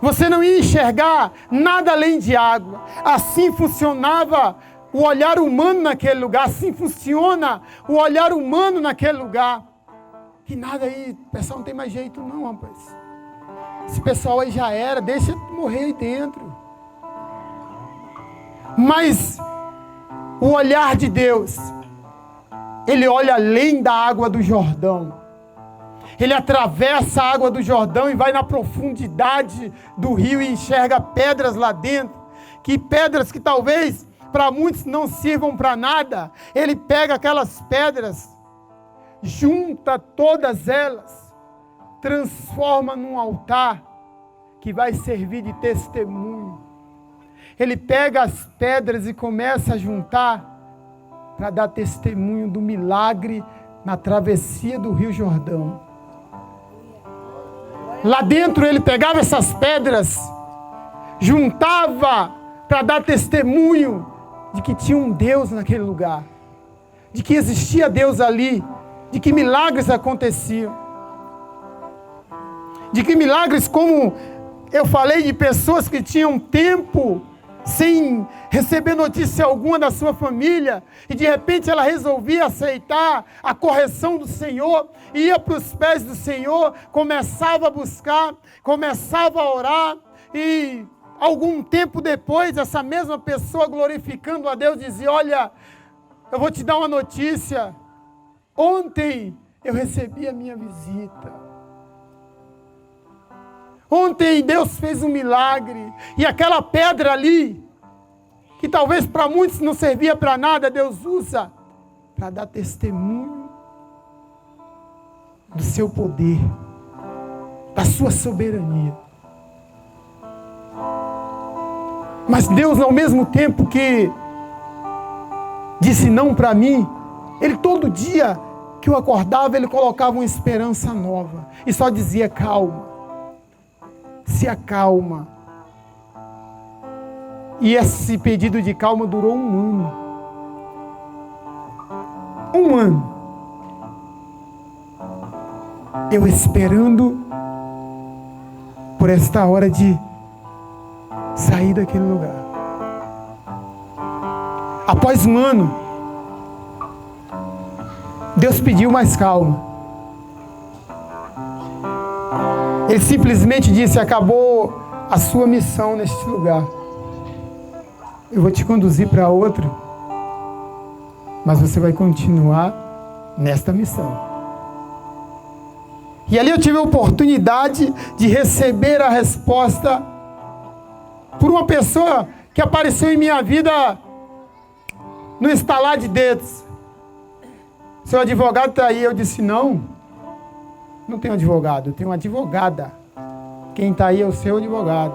Você não ia enxergar nada além de água. Assim funcionava o olhar humano naquele lugar. Assim funciona o olhar humano naquele lugar. Que nada aí, o pessoal não tem mais jeito não, rapaz. Esse pessoal aí já era, deixa morrer aí dentro. Mas o olhar de Deus, Ele olha além da água do Jordão. Ele atravessa a água do Jordão e vai na profundidade do rio e enxerga pedras lá dentro. Que pedras que talvez para muitos não sirvam para nada. Ele pega aquelas pedras, junta todas elas, transforma num altar que vai servir de testemunho. Ele pega as pedras e começa a juntar para dar testemunho do milagre na travessia do Rio Jordão. Lá dentro ele pegava essas pedras, juntava para dar testemunho de que tinha um Deus naquele lugar, de que existia Deus ali, de que milagres aconteciam, de que milagres, como eu falei, de pessoas que tinham tempo sem receber notícia alguma da sua família, e de repente ela resolvia aceitar a correção do Senhor, ia para os pés do Senhor, começava a buscar, começava a orar, e algum tempo depois, essa mesma pessoa glorificando a Deus, dizia: olha, eu vou te dar uma notícia, ontem eu recebi a minha visita. Ontem Deus fez um milagre, e aquela pedra ali, que talvez para muitos não servia para nada, Deus usa para dar testemunho do seu poder, da sua soberania. Mas Deus, ao mesmo tempo que disse não para mim, Ele todo dia que eu acordava, Ele colocava uma esperança nova, e só dizia: calma. Se acalma. E esse pedido de calma durou 1 ano. 1 ano. Eu esperando por esta hora de sair daquele lugar. Após 1 ano, Deus pediu mais calma. Ele simplesmente disse: acabou a sua missão neste lugar. Eu vou te conduzir para outro, mas você vai continuar nesta missão. E ali eu tive a oportunidade de receber a resposta por uma pessoa que apareceu em minha vida no estalar de dedos. Seu advogado está aí. Eu disse: não tenho advogado, eu tenho uma advogada. Quem está aí é o seu advogado.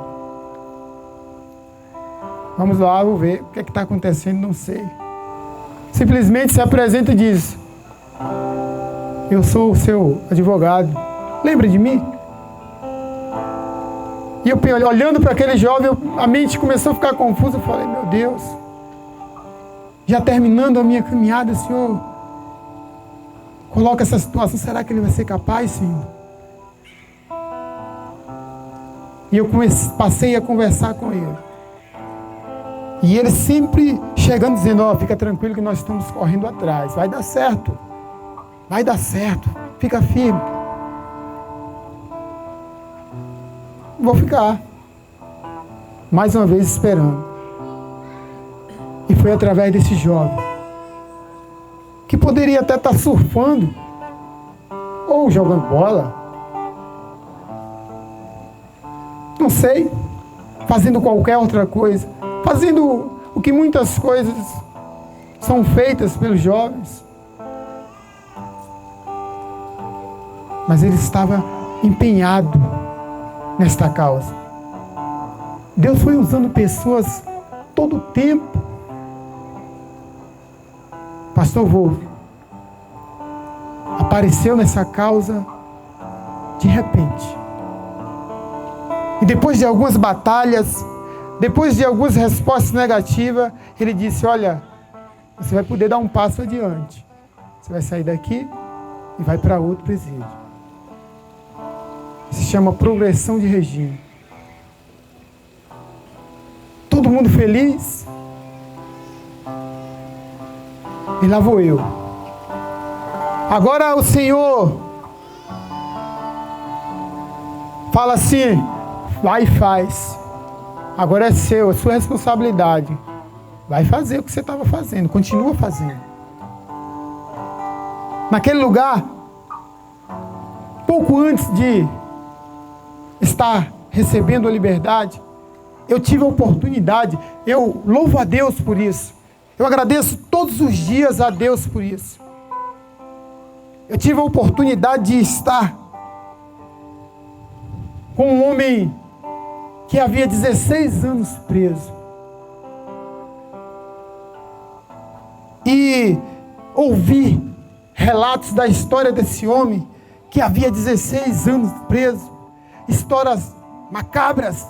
Vamos lá, vou ver o que está acontecendo, não sei. Simplesmente se apresenta e diz: eu sou o seu advogado, lembra de mim? E eu olhando para aquele jovem, a mente começou a ficar confusa. Eu falei: meu Deus, já terminando a minha caminhada, Senhor, coloca essa situação, será que ele vai ser capaz, Senhor? E eu passei a conversar com ele. E ele sempre chegando dizendo: fica tranquilo que nós estamos correndo atrás, vai dar certo, fica firme. Vou ficar, mais uma vez esperando. E foi através desse jovem, que poderia até estar surfando, ou jogando bola, não sei, fazendo qualquer outra coisa, fazendo o que muitas coisas são feitas pelos jovens. Mas ele estava empenhado nesta causa. Deus foi usando pessoas todo o tempo. Pastor Wolf apareceu nessa causa de repente. E depois de algumas batalhas, depois de algumas respostas negativas, ele disse: olha, você vai poder dar um passo adiante. Você vai sair daqui e vai para outro presídio. Se chama progressão de regime. Todo mundo feliz. E lá vou eu. Agora o Senhor fala assim: vai e faz. Agora é seu, é sua responsabilidade. Vai fazer o que você estava fazendo, continua fazendo. Naquele lugar, pouco antes de estar recebendo a liberdade, eu tive a oportunidade, eu louvo a Deus por isso. Eu agradeço todos os dias a Deus por isso. Eu tive a oportunidade de estar com um homem que havia 16 anos preso. E ouvi relatos da história desse homem que havia 16 anos preso. Histórias macabras,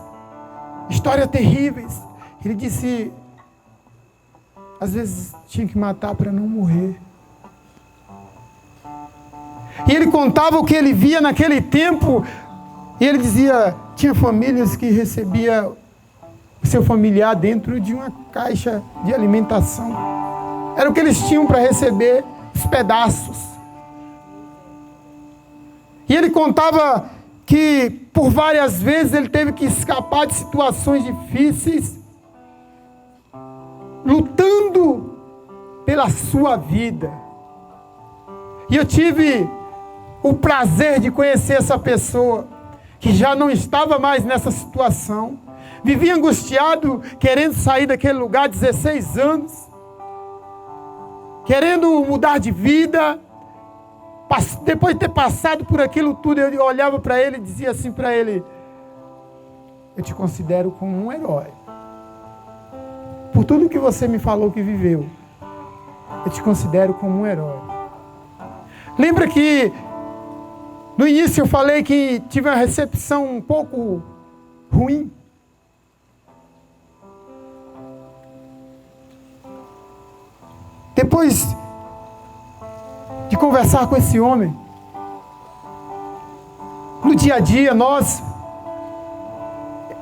histórias terríveis. Ele disse, às vezes tinha que matar para não morrer. E ele contava o que ele via naquele tempo. E ele dizia, tinha famílias que recebia o seu familiar dentro de uma caixa de alimentação. Era o que eles tinham para receber, os pedaços. E ele contava que por várias vezes ele teve que escapar de situações difíceis, lutando pela sua vida. E eu tive o prazer de conhecer essa pessoa, que já não estava mais nessa situação, vivia angustiado, querendo sair daquele lugar, 16 anos, querendo mudar de vida. Depois de ter passado por aquilo tudo, eu olhava para ele e dizia assim para ele: eu te considero como um herói. Por tudo que você me falou que viveu, eu te considero como um herói. Lembra que no início eu falei que tive uma recepção um pouco ruim? Depois de conversar com esse homem, no dia a dia,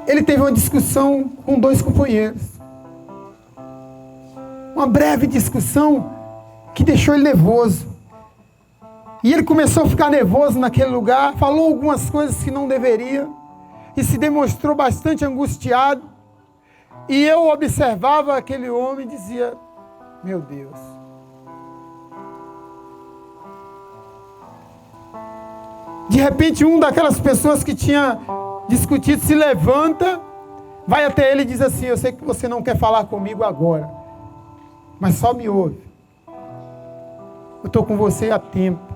ele teve uma discussão com 2 companheiros. Uma breve discussão que deixou ele nervoso. E ele começou a ficar nervoso naquele lugar, falou algumas coisas que não deveria, e se demonstrou bastante angustiado. E eu observava aquele homem e dizia: meu Deus. De repente, um daquelas pessoas que tinha discutido se levanta, vai até ele e diz assim: eu sei que você não quer falar comigo agora, mas só me ouve. Eu estou com você há tempo.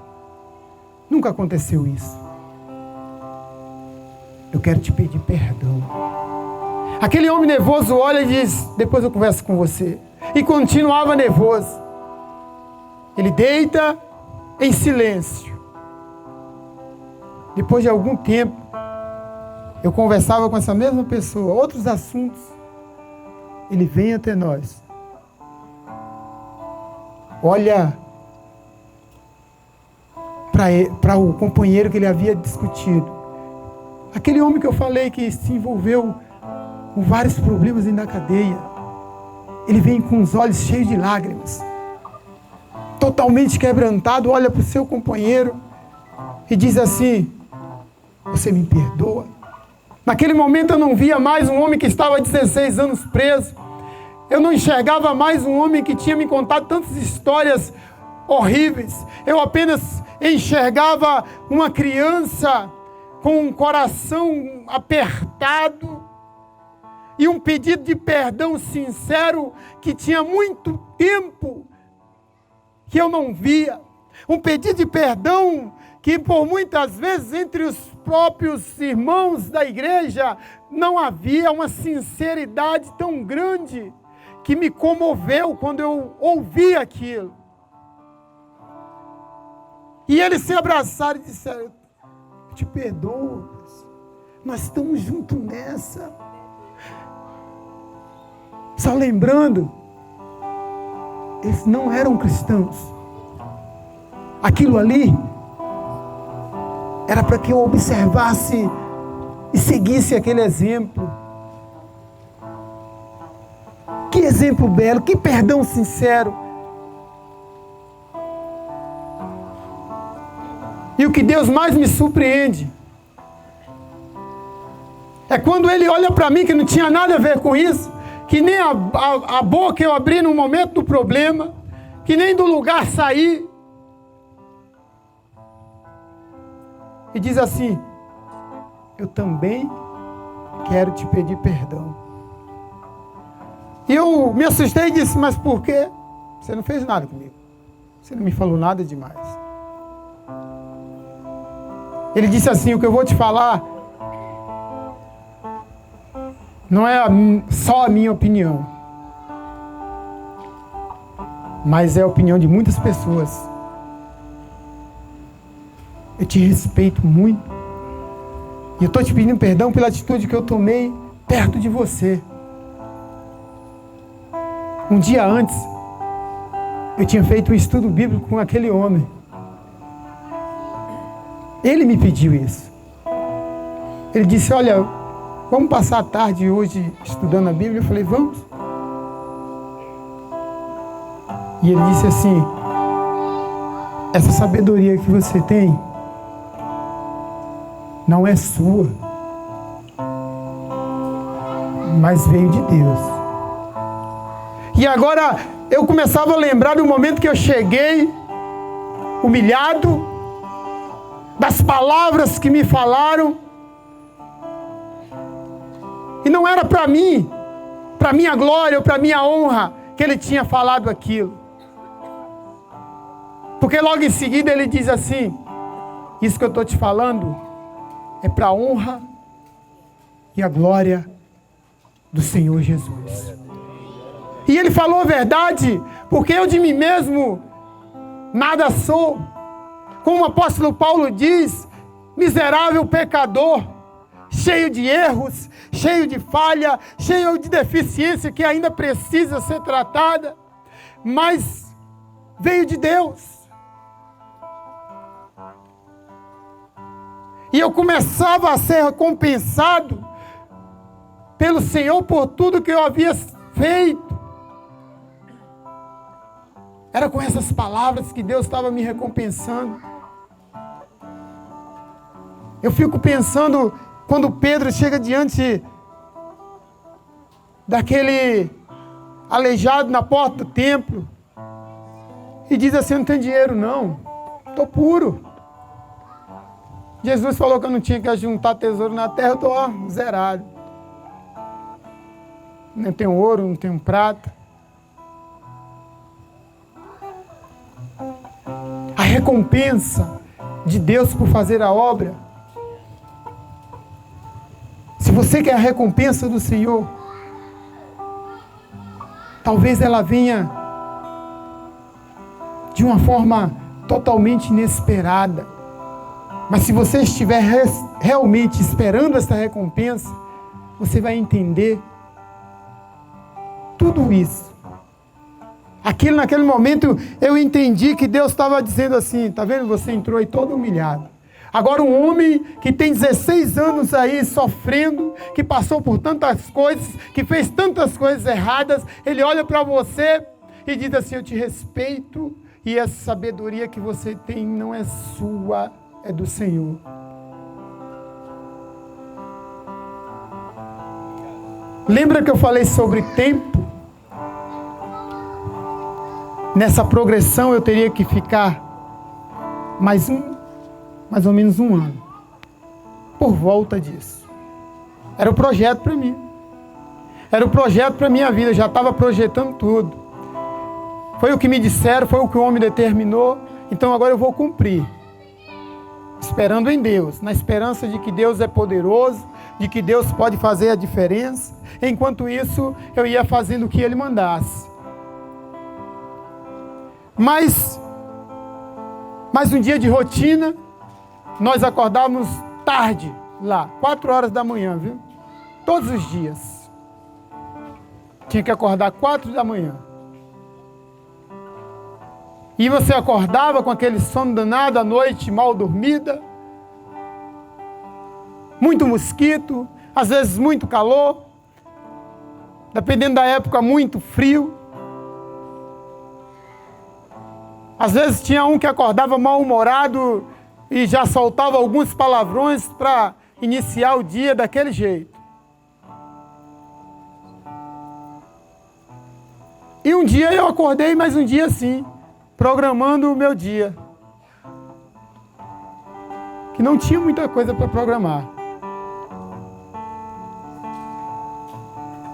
Nunca aconteceu isso. Eu quero te pedir perdão. Aquele homem nervoso olha e diz: depois eu converso com você. E continuava nervoso. Ele deita em silêncio. Depois de algum tempo, eu conversava com essa mesma pessoa, outros assuntos. Ele vem até nós. Olha para o companheiro que ele havia discutido. Aquele homem que eu falei que se envolveu com vários problemas dentro da cadeia. Ele vem com os olhos cheios de lágrimas, totalmente quebrantado, olha para o seu companheiro e diz assim: você me perdoa? Naquele momento eu não via mais um homem que estava há 16 anos preso. Eu não enxergava mais um homem que tinha me contado tantas histórias horríveis. Eu apenas enxergava uma criança com um coração apertado e um pedido de perdão sincero que tinha muito tempo que eu não via. Um pedido de perdão que por muitas vezes entre os próprios irmãos da igreja não havia uma sinceridade tão grande que me comoveu quando eu ouvi aquilo. E eles se abraçaram e disseram: eu te perdoo, nós estamos juntos nessa. Só lembrando, eles não eram cristãos. Aquilo ali era para que eu observasse e seguisse aquele exemplo. Que exemplo belo, que perdão sincero. E o que Deus mais me surpreende é quando Ele olha para mim, que não tinha nada a ver com isso, que nem a boca eu abri no momento do problema, que nem do lugar saí, e diz assim: eu também quero te pedir perdão. E eu me assustei e disse: mas por quê? Você não fez nada comigo. Você não me falou nada demais. Ele disse assim: o que eu vou te falar não é só a minha opinião, mas é a opinião de muitas pessoas. Eu te respeito muito. E eu estou te pedindo perdão pela atitude que eu tomei perto de você. Um dia antes, eu tinha feito um estudo bíblico com aquele homem. Ele me pediu isso. Ele disse: olha, vamos passar a tarde hoje estudando a Bíblia? Eu falei: vamos. E ele disse assim: essa sabedoria que você tem não é sua, mas veio de Deus. E agora eu começava a lembrar do momento que eu cheguei humilhado, das palavras que me falaram, e não era para mim, para minha glória ou para minha honra que ele tinha falado aquilo. Porque logo em seguida ele diz assim: isso que eu estou te falando é para a honra e a glória do Senhor Jesus. E ele falou a verdade, porque eu de mim mesmo nada sou. Como o apóstolo Paulo diz: miserável pecador, cheio de erros, cheio de falha, cheio de deficiência que ainda precisa ser tratada, mas veio de Deus. E eu começava a ser recompensado pelo Senhor por tudo que eu havia feito. Era com essas palavras que Deus estava me recompensando. Eu fico pensando quando Pedro chega diante daquele aleijado na porta do templo e diz assim: não tem dinheiro não, estou puro. Jesus falou que eu não tinha que juntar tesouro na terra, eu estou zerado. Não tenho ouro, não tenho prata. A recompensa de Deus por fazer a obra. Se você quer a recompensa do Senhor, talvez ela venha de uma forma totalmente inesperada. Mas se você estiver realmente esperando essa recompensa, você vai entender tudo isso. Naquele momento eu entendi que Deus estava dizendo assim: tá vendo, você entrou aí todo humilhado. Agora um homem que tem 16 anos aí sofrendo, que passou por tantas coisas, que fez tantas coisas erradas, ele olha para você e diz assim: eu te respeito, e essa sabedoria que você tem não é sua, é do Senhor. Lembra que eu falei sobre tempo? Nessa progressão eu teria que ficar mais ou menos um ano. Por volta disso. Era o projeto para mim. Era o projeto para a minha vida. Eu já estava projetando tudo. Foi o que me disseram, foi o que o homem determinou. Então agora eu vou cumprir. Esperando em Deus. Na esperança de que Deus é poderoso, de que Deus pode fazer a diferença. Enquanto isso, eu ia fazendo o que Ele mandasse. Mas um dia de rotina, nós acordávamos tarde lá, 4 horas da manhã, viu? Todos os dias. Tinha que acordar 4 da manhã. E você acordava com aquele sono danado, a noite mal dormida, muito mosquito, às vezes muito calor, dependendo da época, muito frio. Às vezes tinha um que acordava mal-humorado e já soltava alguns palavrões para iniciar o dia daquele jeito. E um dia eu acordei, mais um dia assim, programando o meu dia. Que não tinha muita coisa para programar.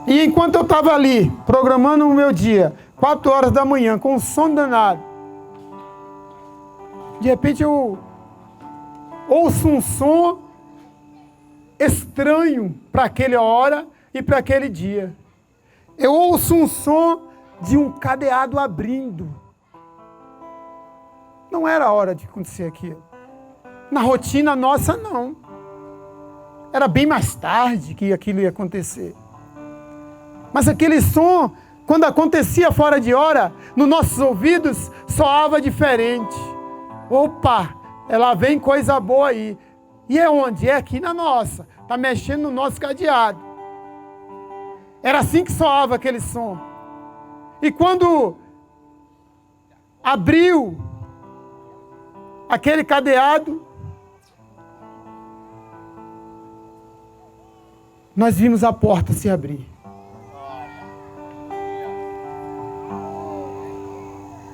E enquanto eu estava ali, programando o meu dia, 4 horas da manhã, com um sono danado, de repente eu ouço um som estranho para aquela hora e para aquele dia. Eu ouço um som de um cadeado abrindo. Não era a hora de acontecer aquilo. Na rotina nossa, não. Era bem mais tarde que aquilo ia acontecer. Mas aquele som, quando acontecia fora de hora, nos nossos ouvidos, soava diferente. Opa, ela vem coisa boa aí. E é onde? É aqui na nossa. Está mexendo no nosso cadeado. Era assim que soava aquele som. E quando abriu aquele cadeado, nós vimos a porta se abrir.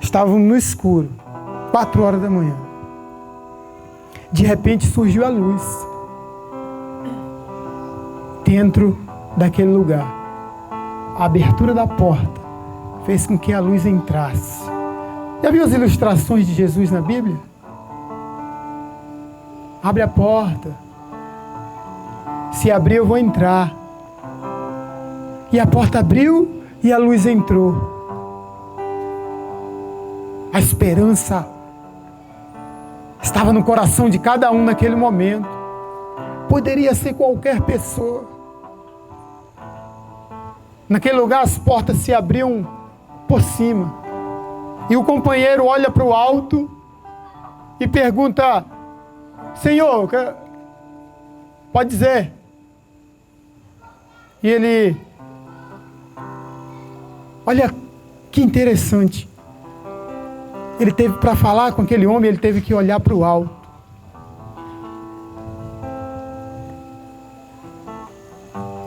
Estávamos no escuro, 4 horas da manhã. De repente surgiu a luz dentro daquele lugar. A abertura da porta fez com que a luz entrasse. Já viu as ilustrações de Jesus na Bíblia? Abre a porta. Se abrir, eu vou entrar. E a porta abriu e a luz entrou. A esperança estava no coração de cada um naquele momento. Poderia ser qualquer pessoa. Naquele lugar as portas se abriam por cima. E o companheiro olha para o alto e pergunta: Senhor, pode dizer. E ele, olha que interessante. Ele teve para falar com aquele homem, ele teve que olhar para o alto.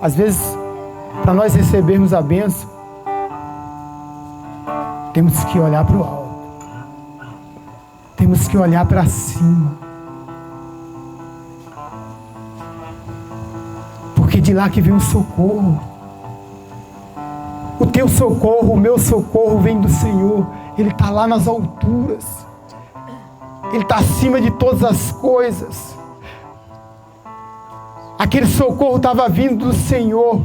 Às vezes, para nós recebermos a bênção, temos que olhar para o alto. Temos que olhar para cima. Porque de lá que vem o socorro. O teu socorro, o meu socorro vem do Senhor. Ele está lá nas alturas. Ele está acima de todas as coisas. Aquele socorro estava vindo do Senhor.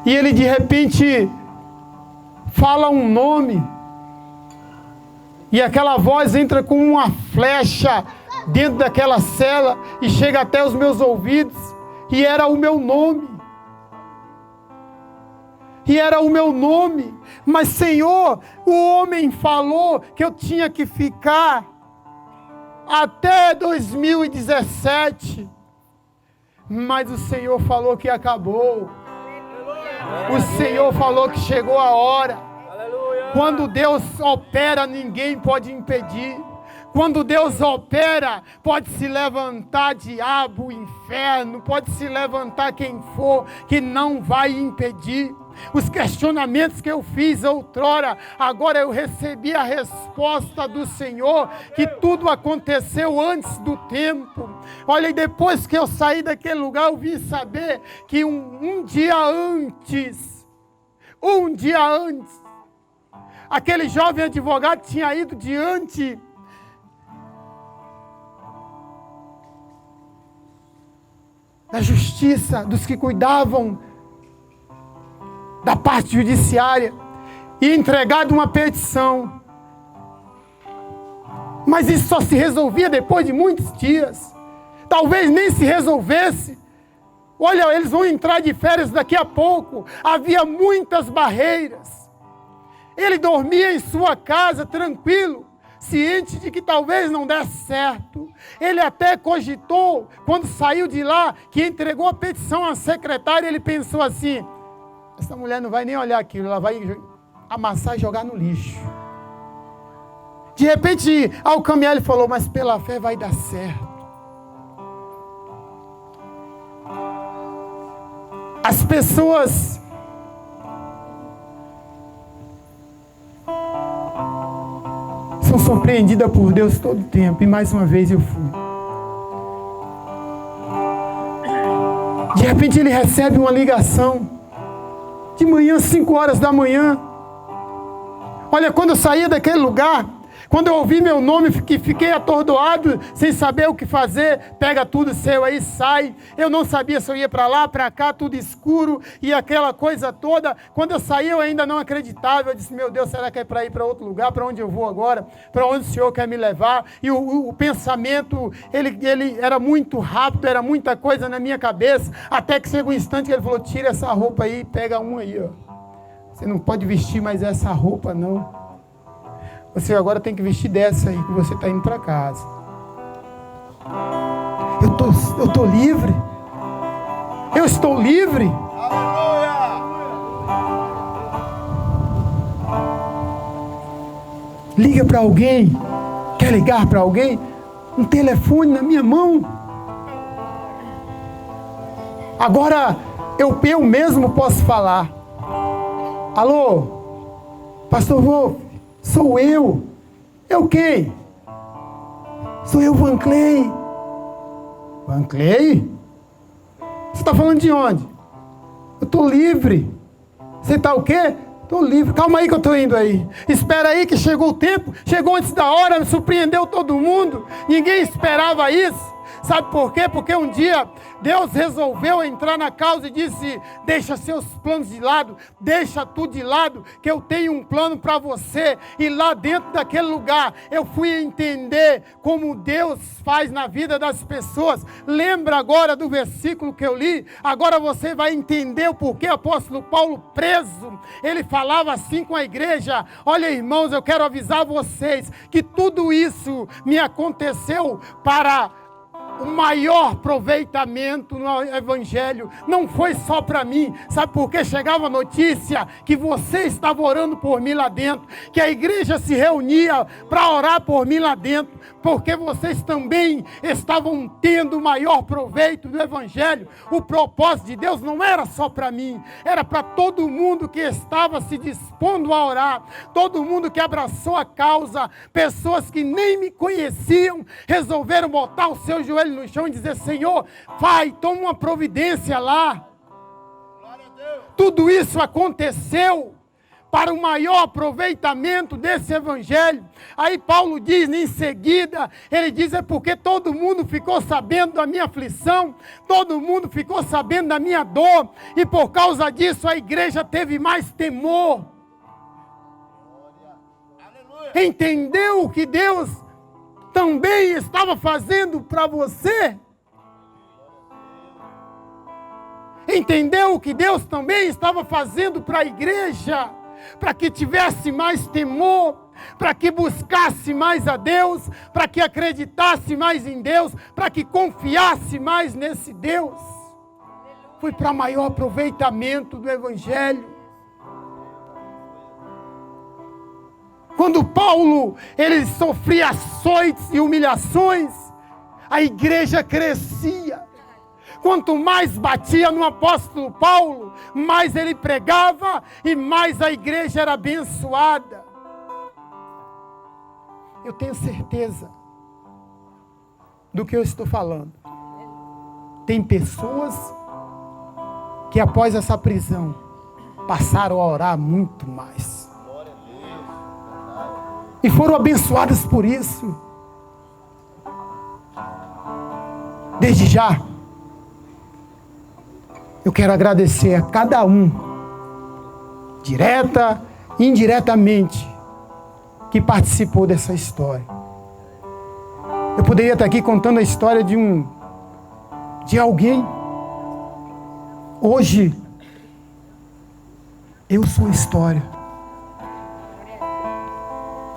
E ele de repente fala um nome. E aquela voz entra como uma flecha dentro daquela cela e chega até os meus ouvidos. E era o meu nome. E era o meu nome. Mas, Senhor, o homem falou que eu tinha que ficar até 2017. Mas o Senhor falou que acabou. O Senhor falou que chegou a hora. Quando Deus opera, ninguém pode impedir. Quando Deus opera, pode se levantar diabo, inferno, pode se levantar quem for, que não vai impedir. Os questionamentos que eu fiz outrora, agora eu recebi a resposta do Senhor, que tudo aconteceu antes do tempo. Olha, e depois que eu saí daquele lugar, eu vim saber que um dia antes, aquele jovem advogado tinha ido diante da justiça, dos que cuidavam da parte judiciária, e entregado uma petição. Mas isso só se resolvia depois de muitos dias. Talvez nem se resolvesse. Olha, eles vão entrar de férias daqui a pouco. Havia muitas barreiras. Ele dormia em sua casa tranquilo, ciente de que talvez não desse certo. Ele até cogitou, quando saiu de lá, que entregou a petição à secretária, ele pensou assim: essa mulher não vai nem olhar aquilo, ela vai amassar e jogar no lixo. De repente, ao caminhar, ele falou: mas pela fé vai dar certo. As pessoas são surpreendidas por Deus todo o tempo, e mais uma vez eu fui. De repente ele recebe uma ligação, de manhã, 5 horas da manhã. Olha, quando eu saía daquele lugar, quando eu ouvi meu nome, fiquei atordoado, sem saber o que fazer. Pega tudo seu aí, sai. Eu não sabia se eu ia para lá, para cá, tudo escuro, e aquela coisa toda. Quando eu saí, eu ainda não acreditava. Eu disse: meu Deus, será que é para ir para outro lugar? Para onde eu vou agora? Para onde o Senhor quer me levar? E o pensamento, ele era muito rápido, era muita coisa na minha cabeça, até que chegou um instante que ele falou: tira essa roupa aí, pega uma aí, ó. Você não pode vestir mais essa roupa, não. Você agora tem que vestir dessa aí, que você está indo para casa. Eu tô livre. Eu estou livre. Aleluia! Liga para alguém. Quer ligar para alguém? Um telefone na minha mão. Agora eu mesmo posso falar. Alô, Pastor Wolf. Sou eu. Eu quem? Sou eu, Van Clay. Van Clay? Você está falando de onde? Eu estou livre. Você está o quê? Estou livre. Calma aí que eu estou indo aí. Espera aí que chegou o tempo. Chegou antes da hora, me surpreendeu todo mundo. Ninguém esperava isso. Sabe por quê? Porque um dia Deus resolveu entrar na causa e disse: deixa seus planos de lado, deixa tudo de lado, que eu tenho um plano para você. E lá dentro daquele lugar, eu fui entender como Deus faz na vida das pessoas. Lembra agora do versículo que eu li? Agora você vai entender o porquê o apóstolo Paulo, preso, ele falava assim com a igreja: olha, irmãos, eu quero avisar vocês que tudo isso me aconteceu para o maior aproveitamento no Evangelho. Não foi só para mim. Sabe por quê? Chegava a notícia que você estava orando por mim lá dentro, que a igreja se reunia para orar por mim lá dentro, porque vocês também estavam tendo o maior proveito do Evangelho. O propósito de Deus não era só para mim, era para todo mundo que estava se dispondo a orar, todo mundo que abraçou a causa. Pessoas que nem me conheciam resolveram botar o seu joelho no chão e dizer: Senhor, vai, toma uma providência lá. Tudo isso aconteceu para o maior aproveitamento desse Evangelho. Aí Paulo diz em seguida, ele diz: é porque todo mundo ficou sabendo da minha aflição, todo mundo ficou sabendo da minha dor, e por causa disso a igreja teve mais temor. Entendeu o que Deus também estava fazendo para você? Entendeu o que Deus também estava fazendo para a igreja? Para que tivesse mais temor, para que buscasse mais a Deus, para que acreditasse mais em Deus, para que confiasse mais nesse Deus. Foi para maior aproveitamento do Evangelho. Quando Paulo, ele sofria açoites e humilhações, a igreja crescia. Quanto mais batia no apóstolo Paulo, mais ele pregava e mais a igreja era abençoada. Eu tenho certeza do que eu estou falando. Tem pessoas que após essa prisão passaram a orar muito mais. E foram abençoadas por isso. Desde já, eu quero agradecer a cada um, direta e indiretamente, que participou dessa história. Eu poderia estar aqui contando a história de alguém. Hoje, eu sou a história.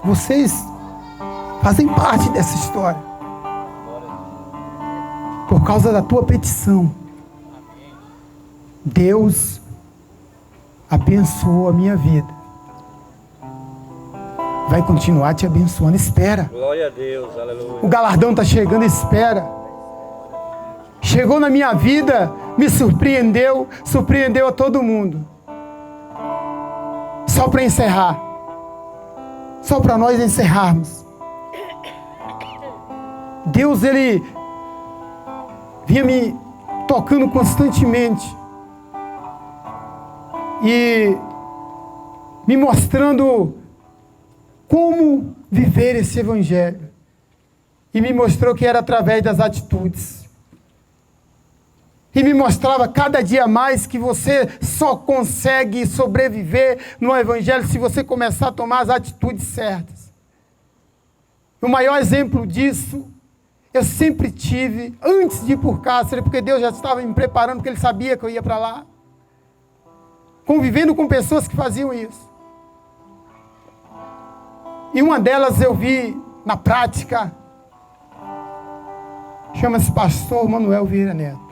Vocês fazem parte dessa história. Por causa da tua petição, Deus abençoou a minha vida. Vai continuar te abençoando. Espera. Glória a Deus, aleluia. O galardão está chegando, espera. Chegou na minha vida, me surpreendeu, surpreendeu a todo mundo. Só para encerrar. Só para nós encerrarmos. Deus, Ele vinha me tocando constantemente. E me mostrando como viver esse evangelho. E me mostrou que era através das atitudes. E me mostrava cada dia mais que você só consegue sobreviver no evangelho se você começar a tomar as atitudes certas. O maior exemplo disso, eu sempre tive, antes de ir por Cáceres, porque Deus já estava me preparando, porque Ele sabia que eu ia para lá. Convivendo com pessoas que faziam isso. E uma delas eu vi na prática, chama-se pastor Manuel Vieira Neto.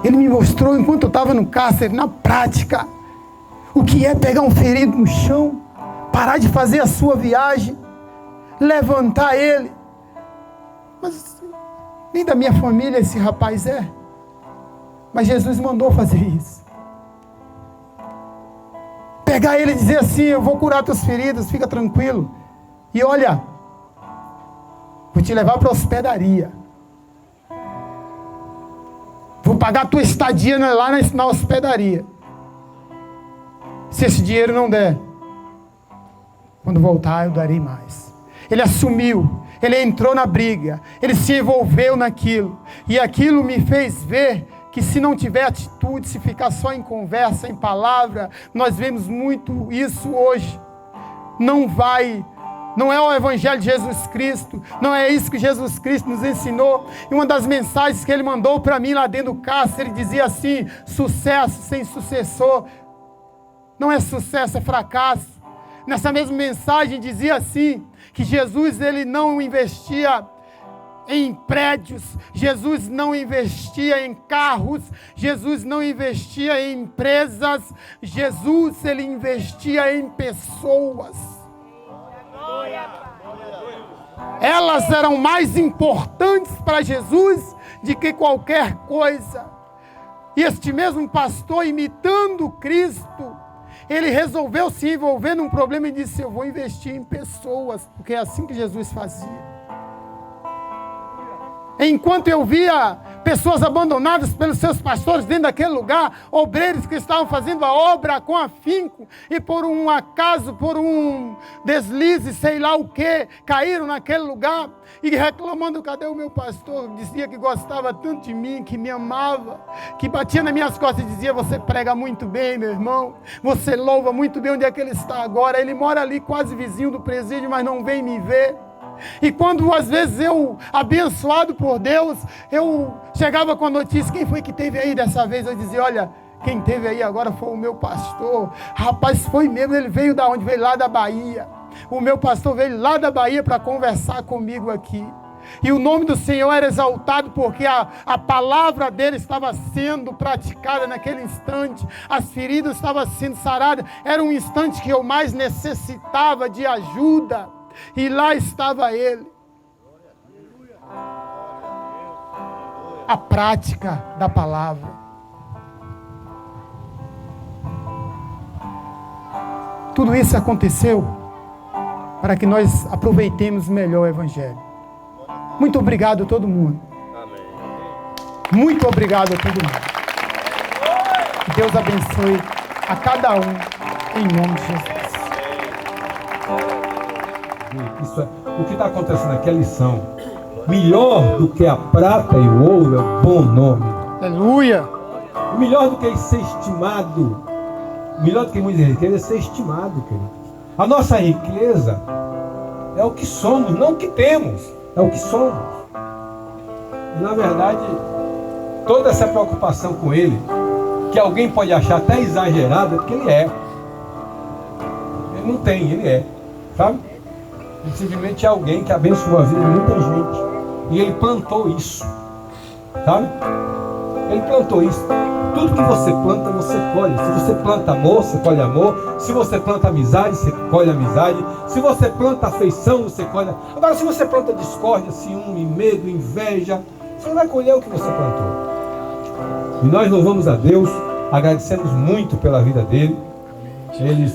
Ele me mostrou, enquanto eu estava no cárcere, na prática, o que é pegar um ferido no chão, parar de fazer a sua viagem, levantar ele. Mas nem da minha família esse rapaz é. Mas Jesus mandou fazer isso. Pegar ele e dizer assim: eu vou curar teus feridos, fica tranquilo. E olha, vou te levar para a hospedaria. Vou pagar a tua estadia lá na hospedaria. Se esse dinheiro não der, quando voltar eu darei mais. Ele assumiu, ele entrou na briga, ele se envolveu naquilo. E aquilo me fez ver que se não tiver atitude, se ficar só em conversa, em palavra, nós vemos muito isso hoje. Não é o Evangelho de Jesus Cristo, não é isso que Jesus Cristo nos ensinou. E uma das mensagens que Ele mandou para mim lá dentro do cárcere, ele dizia assim: sucesso sem sucessor não é sucesso, é fracasso. Nessa mesma mensagem dizia assim, que Jesus, Ele não investia em prédios, Jesus não investia em carros, Jesus não investia em empresas, Jesus, Ele investia em pessoas. Elas eram mais importantes para Jesus do que qualquer coisa. E este mesmo pastor, imitando Cristo, ele resolveu se envolver num problema e disse: eu vou investir em pessoas, porque é assim que Jesus fazia. Enquanto eu via pessoas abandonadas pelos seus pastores dentro daquele lugar, obreiros que estavam fazendo a obra com afinco e por um acaso, por um deslize, sei lá o que, caíram naquele lugar e reclamando: cadê o meu pastor? Dizia que gostava tanto de mim, que me amava, que batia nas minhas costas e dizia: você prega muito bem, meu irmão, você louva muito bem. Onde é que ele está agora? Ele mora ali quase vizinho do presídio, mas não vem me ver. E quando às vezes eu, abençoado por Deus, eu chegava com a notícia: quem foi que teve aí dessa vez? Eu dizia: olha, quem teve aí agora foi o meu pastor. Rapaz, foi mesmo, ele veio da onde? Veio lá da Bahia. O meu pastor veio lá da Bahia para conversar comigo aqui. E o nome do Senhor era exaltado, porque a palavra dele estava sendo praticada naquele instante. As feridas estavam sendo saradas. Era um instante que eu mais necessitava de ajuda. E lá estava ele. A prática da palavra. Tudo isso aconteceu para que nós aproveitemos melhor o Evangelho. Muito obrigado a todo mundo. Amém. Muito obrigado a todo mundo. Que Deus abençoe a cada um, em nome de Jesus. Isso é, o que está acontecendo aqui é lição. Melhor do que a prata e o ouro é o bom nome. Aleluia. E melhor do que ser estimado, melhor do que muita riqueza é ser estimado, querido. A nossa riqueza é o que somos, não o que temos, é o que somos. E na verdade, toda essa preocupação com ele, que alguém pode achar até exagerada, é porque ele é. não tem, ele é, sabe? Ele simplesmente é alguém que abençoou a vida de muita gente. E ele plantou isso, sabe? Ele plantou isso. Tudo que você planta, você colhe. Se você planta amor, você colhe amor. Se você planta amizade, você colhe amizade. Se você planta afeição, você colhe. Agora, se você planta discórdia, ciúme, medo, inveja, você não vai colher o que você plantou. E nós louvamos a Deus, agradecemos muito pela vida dele. Ele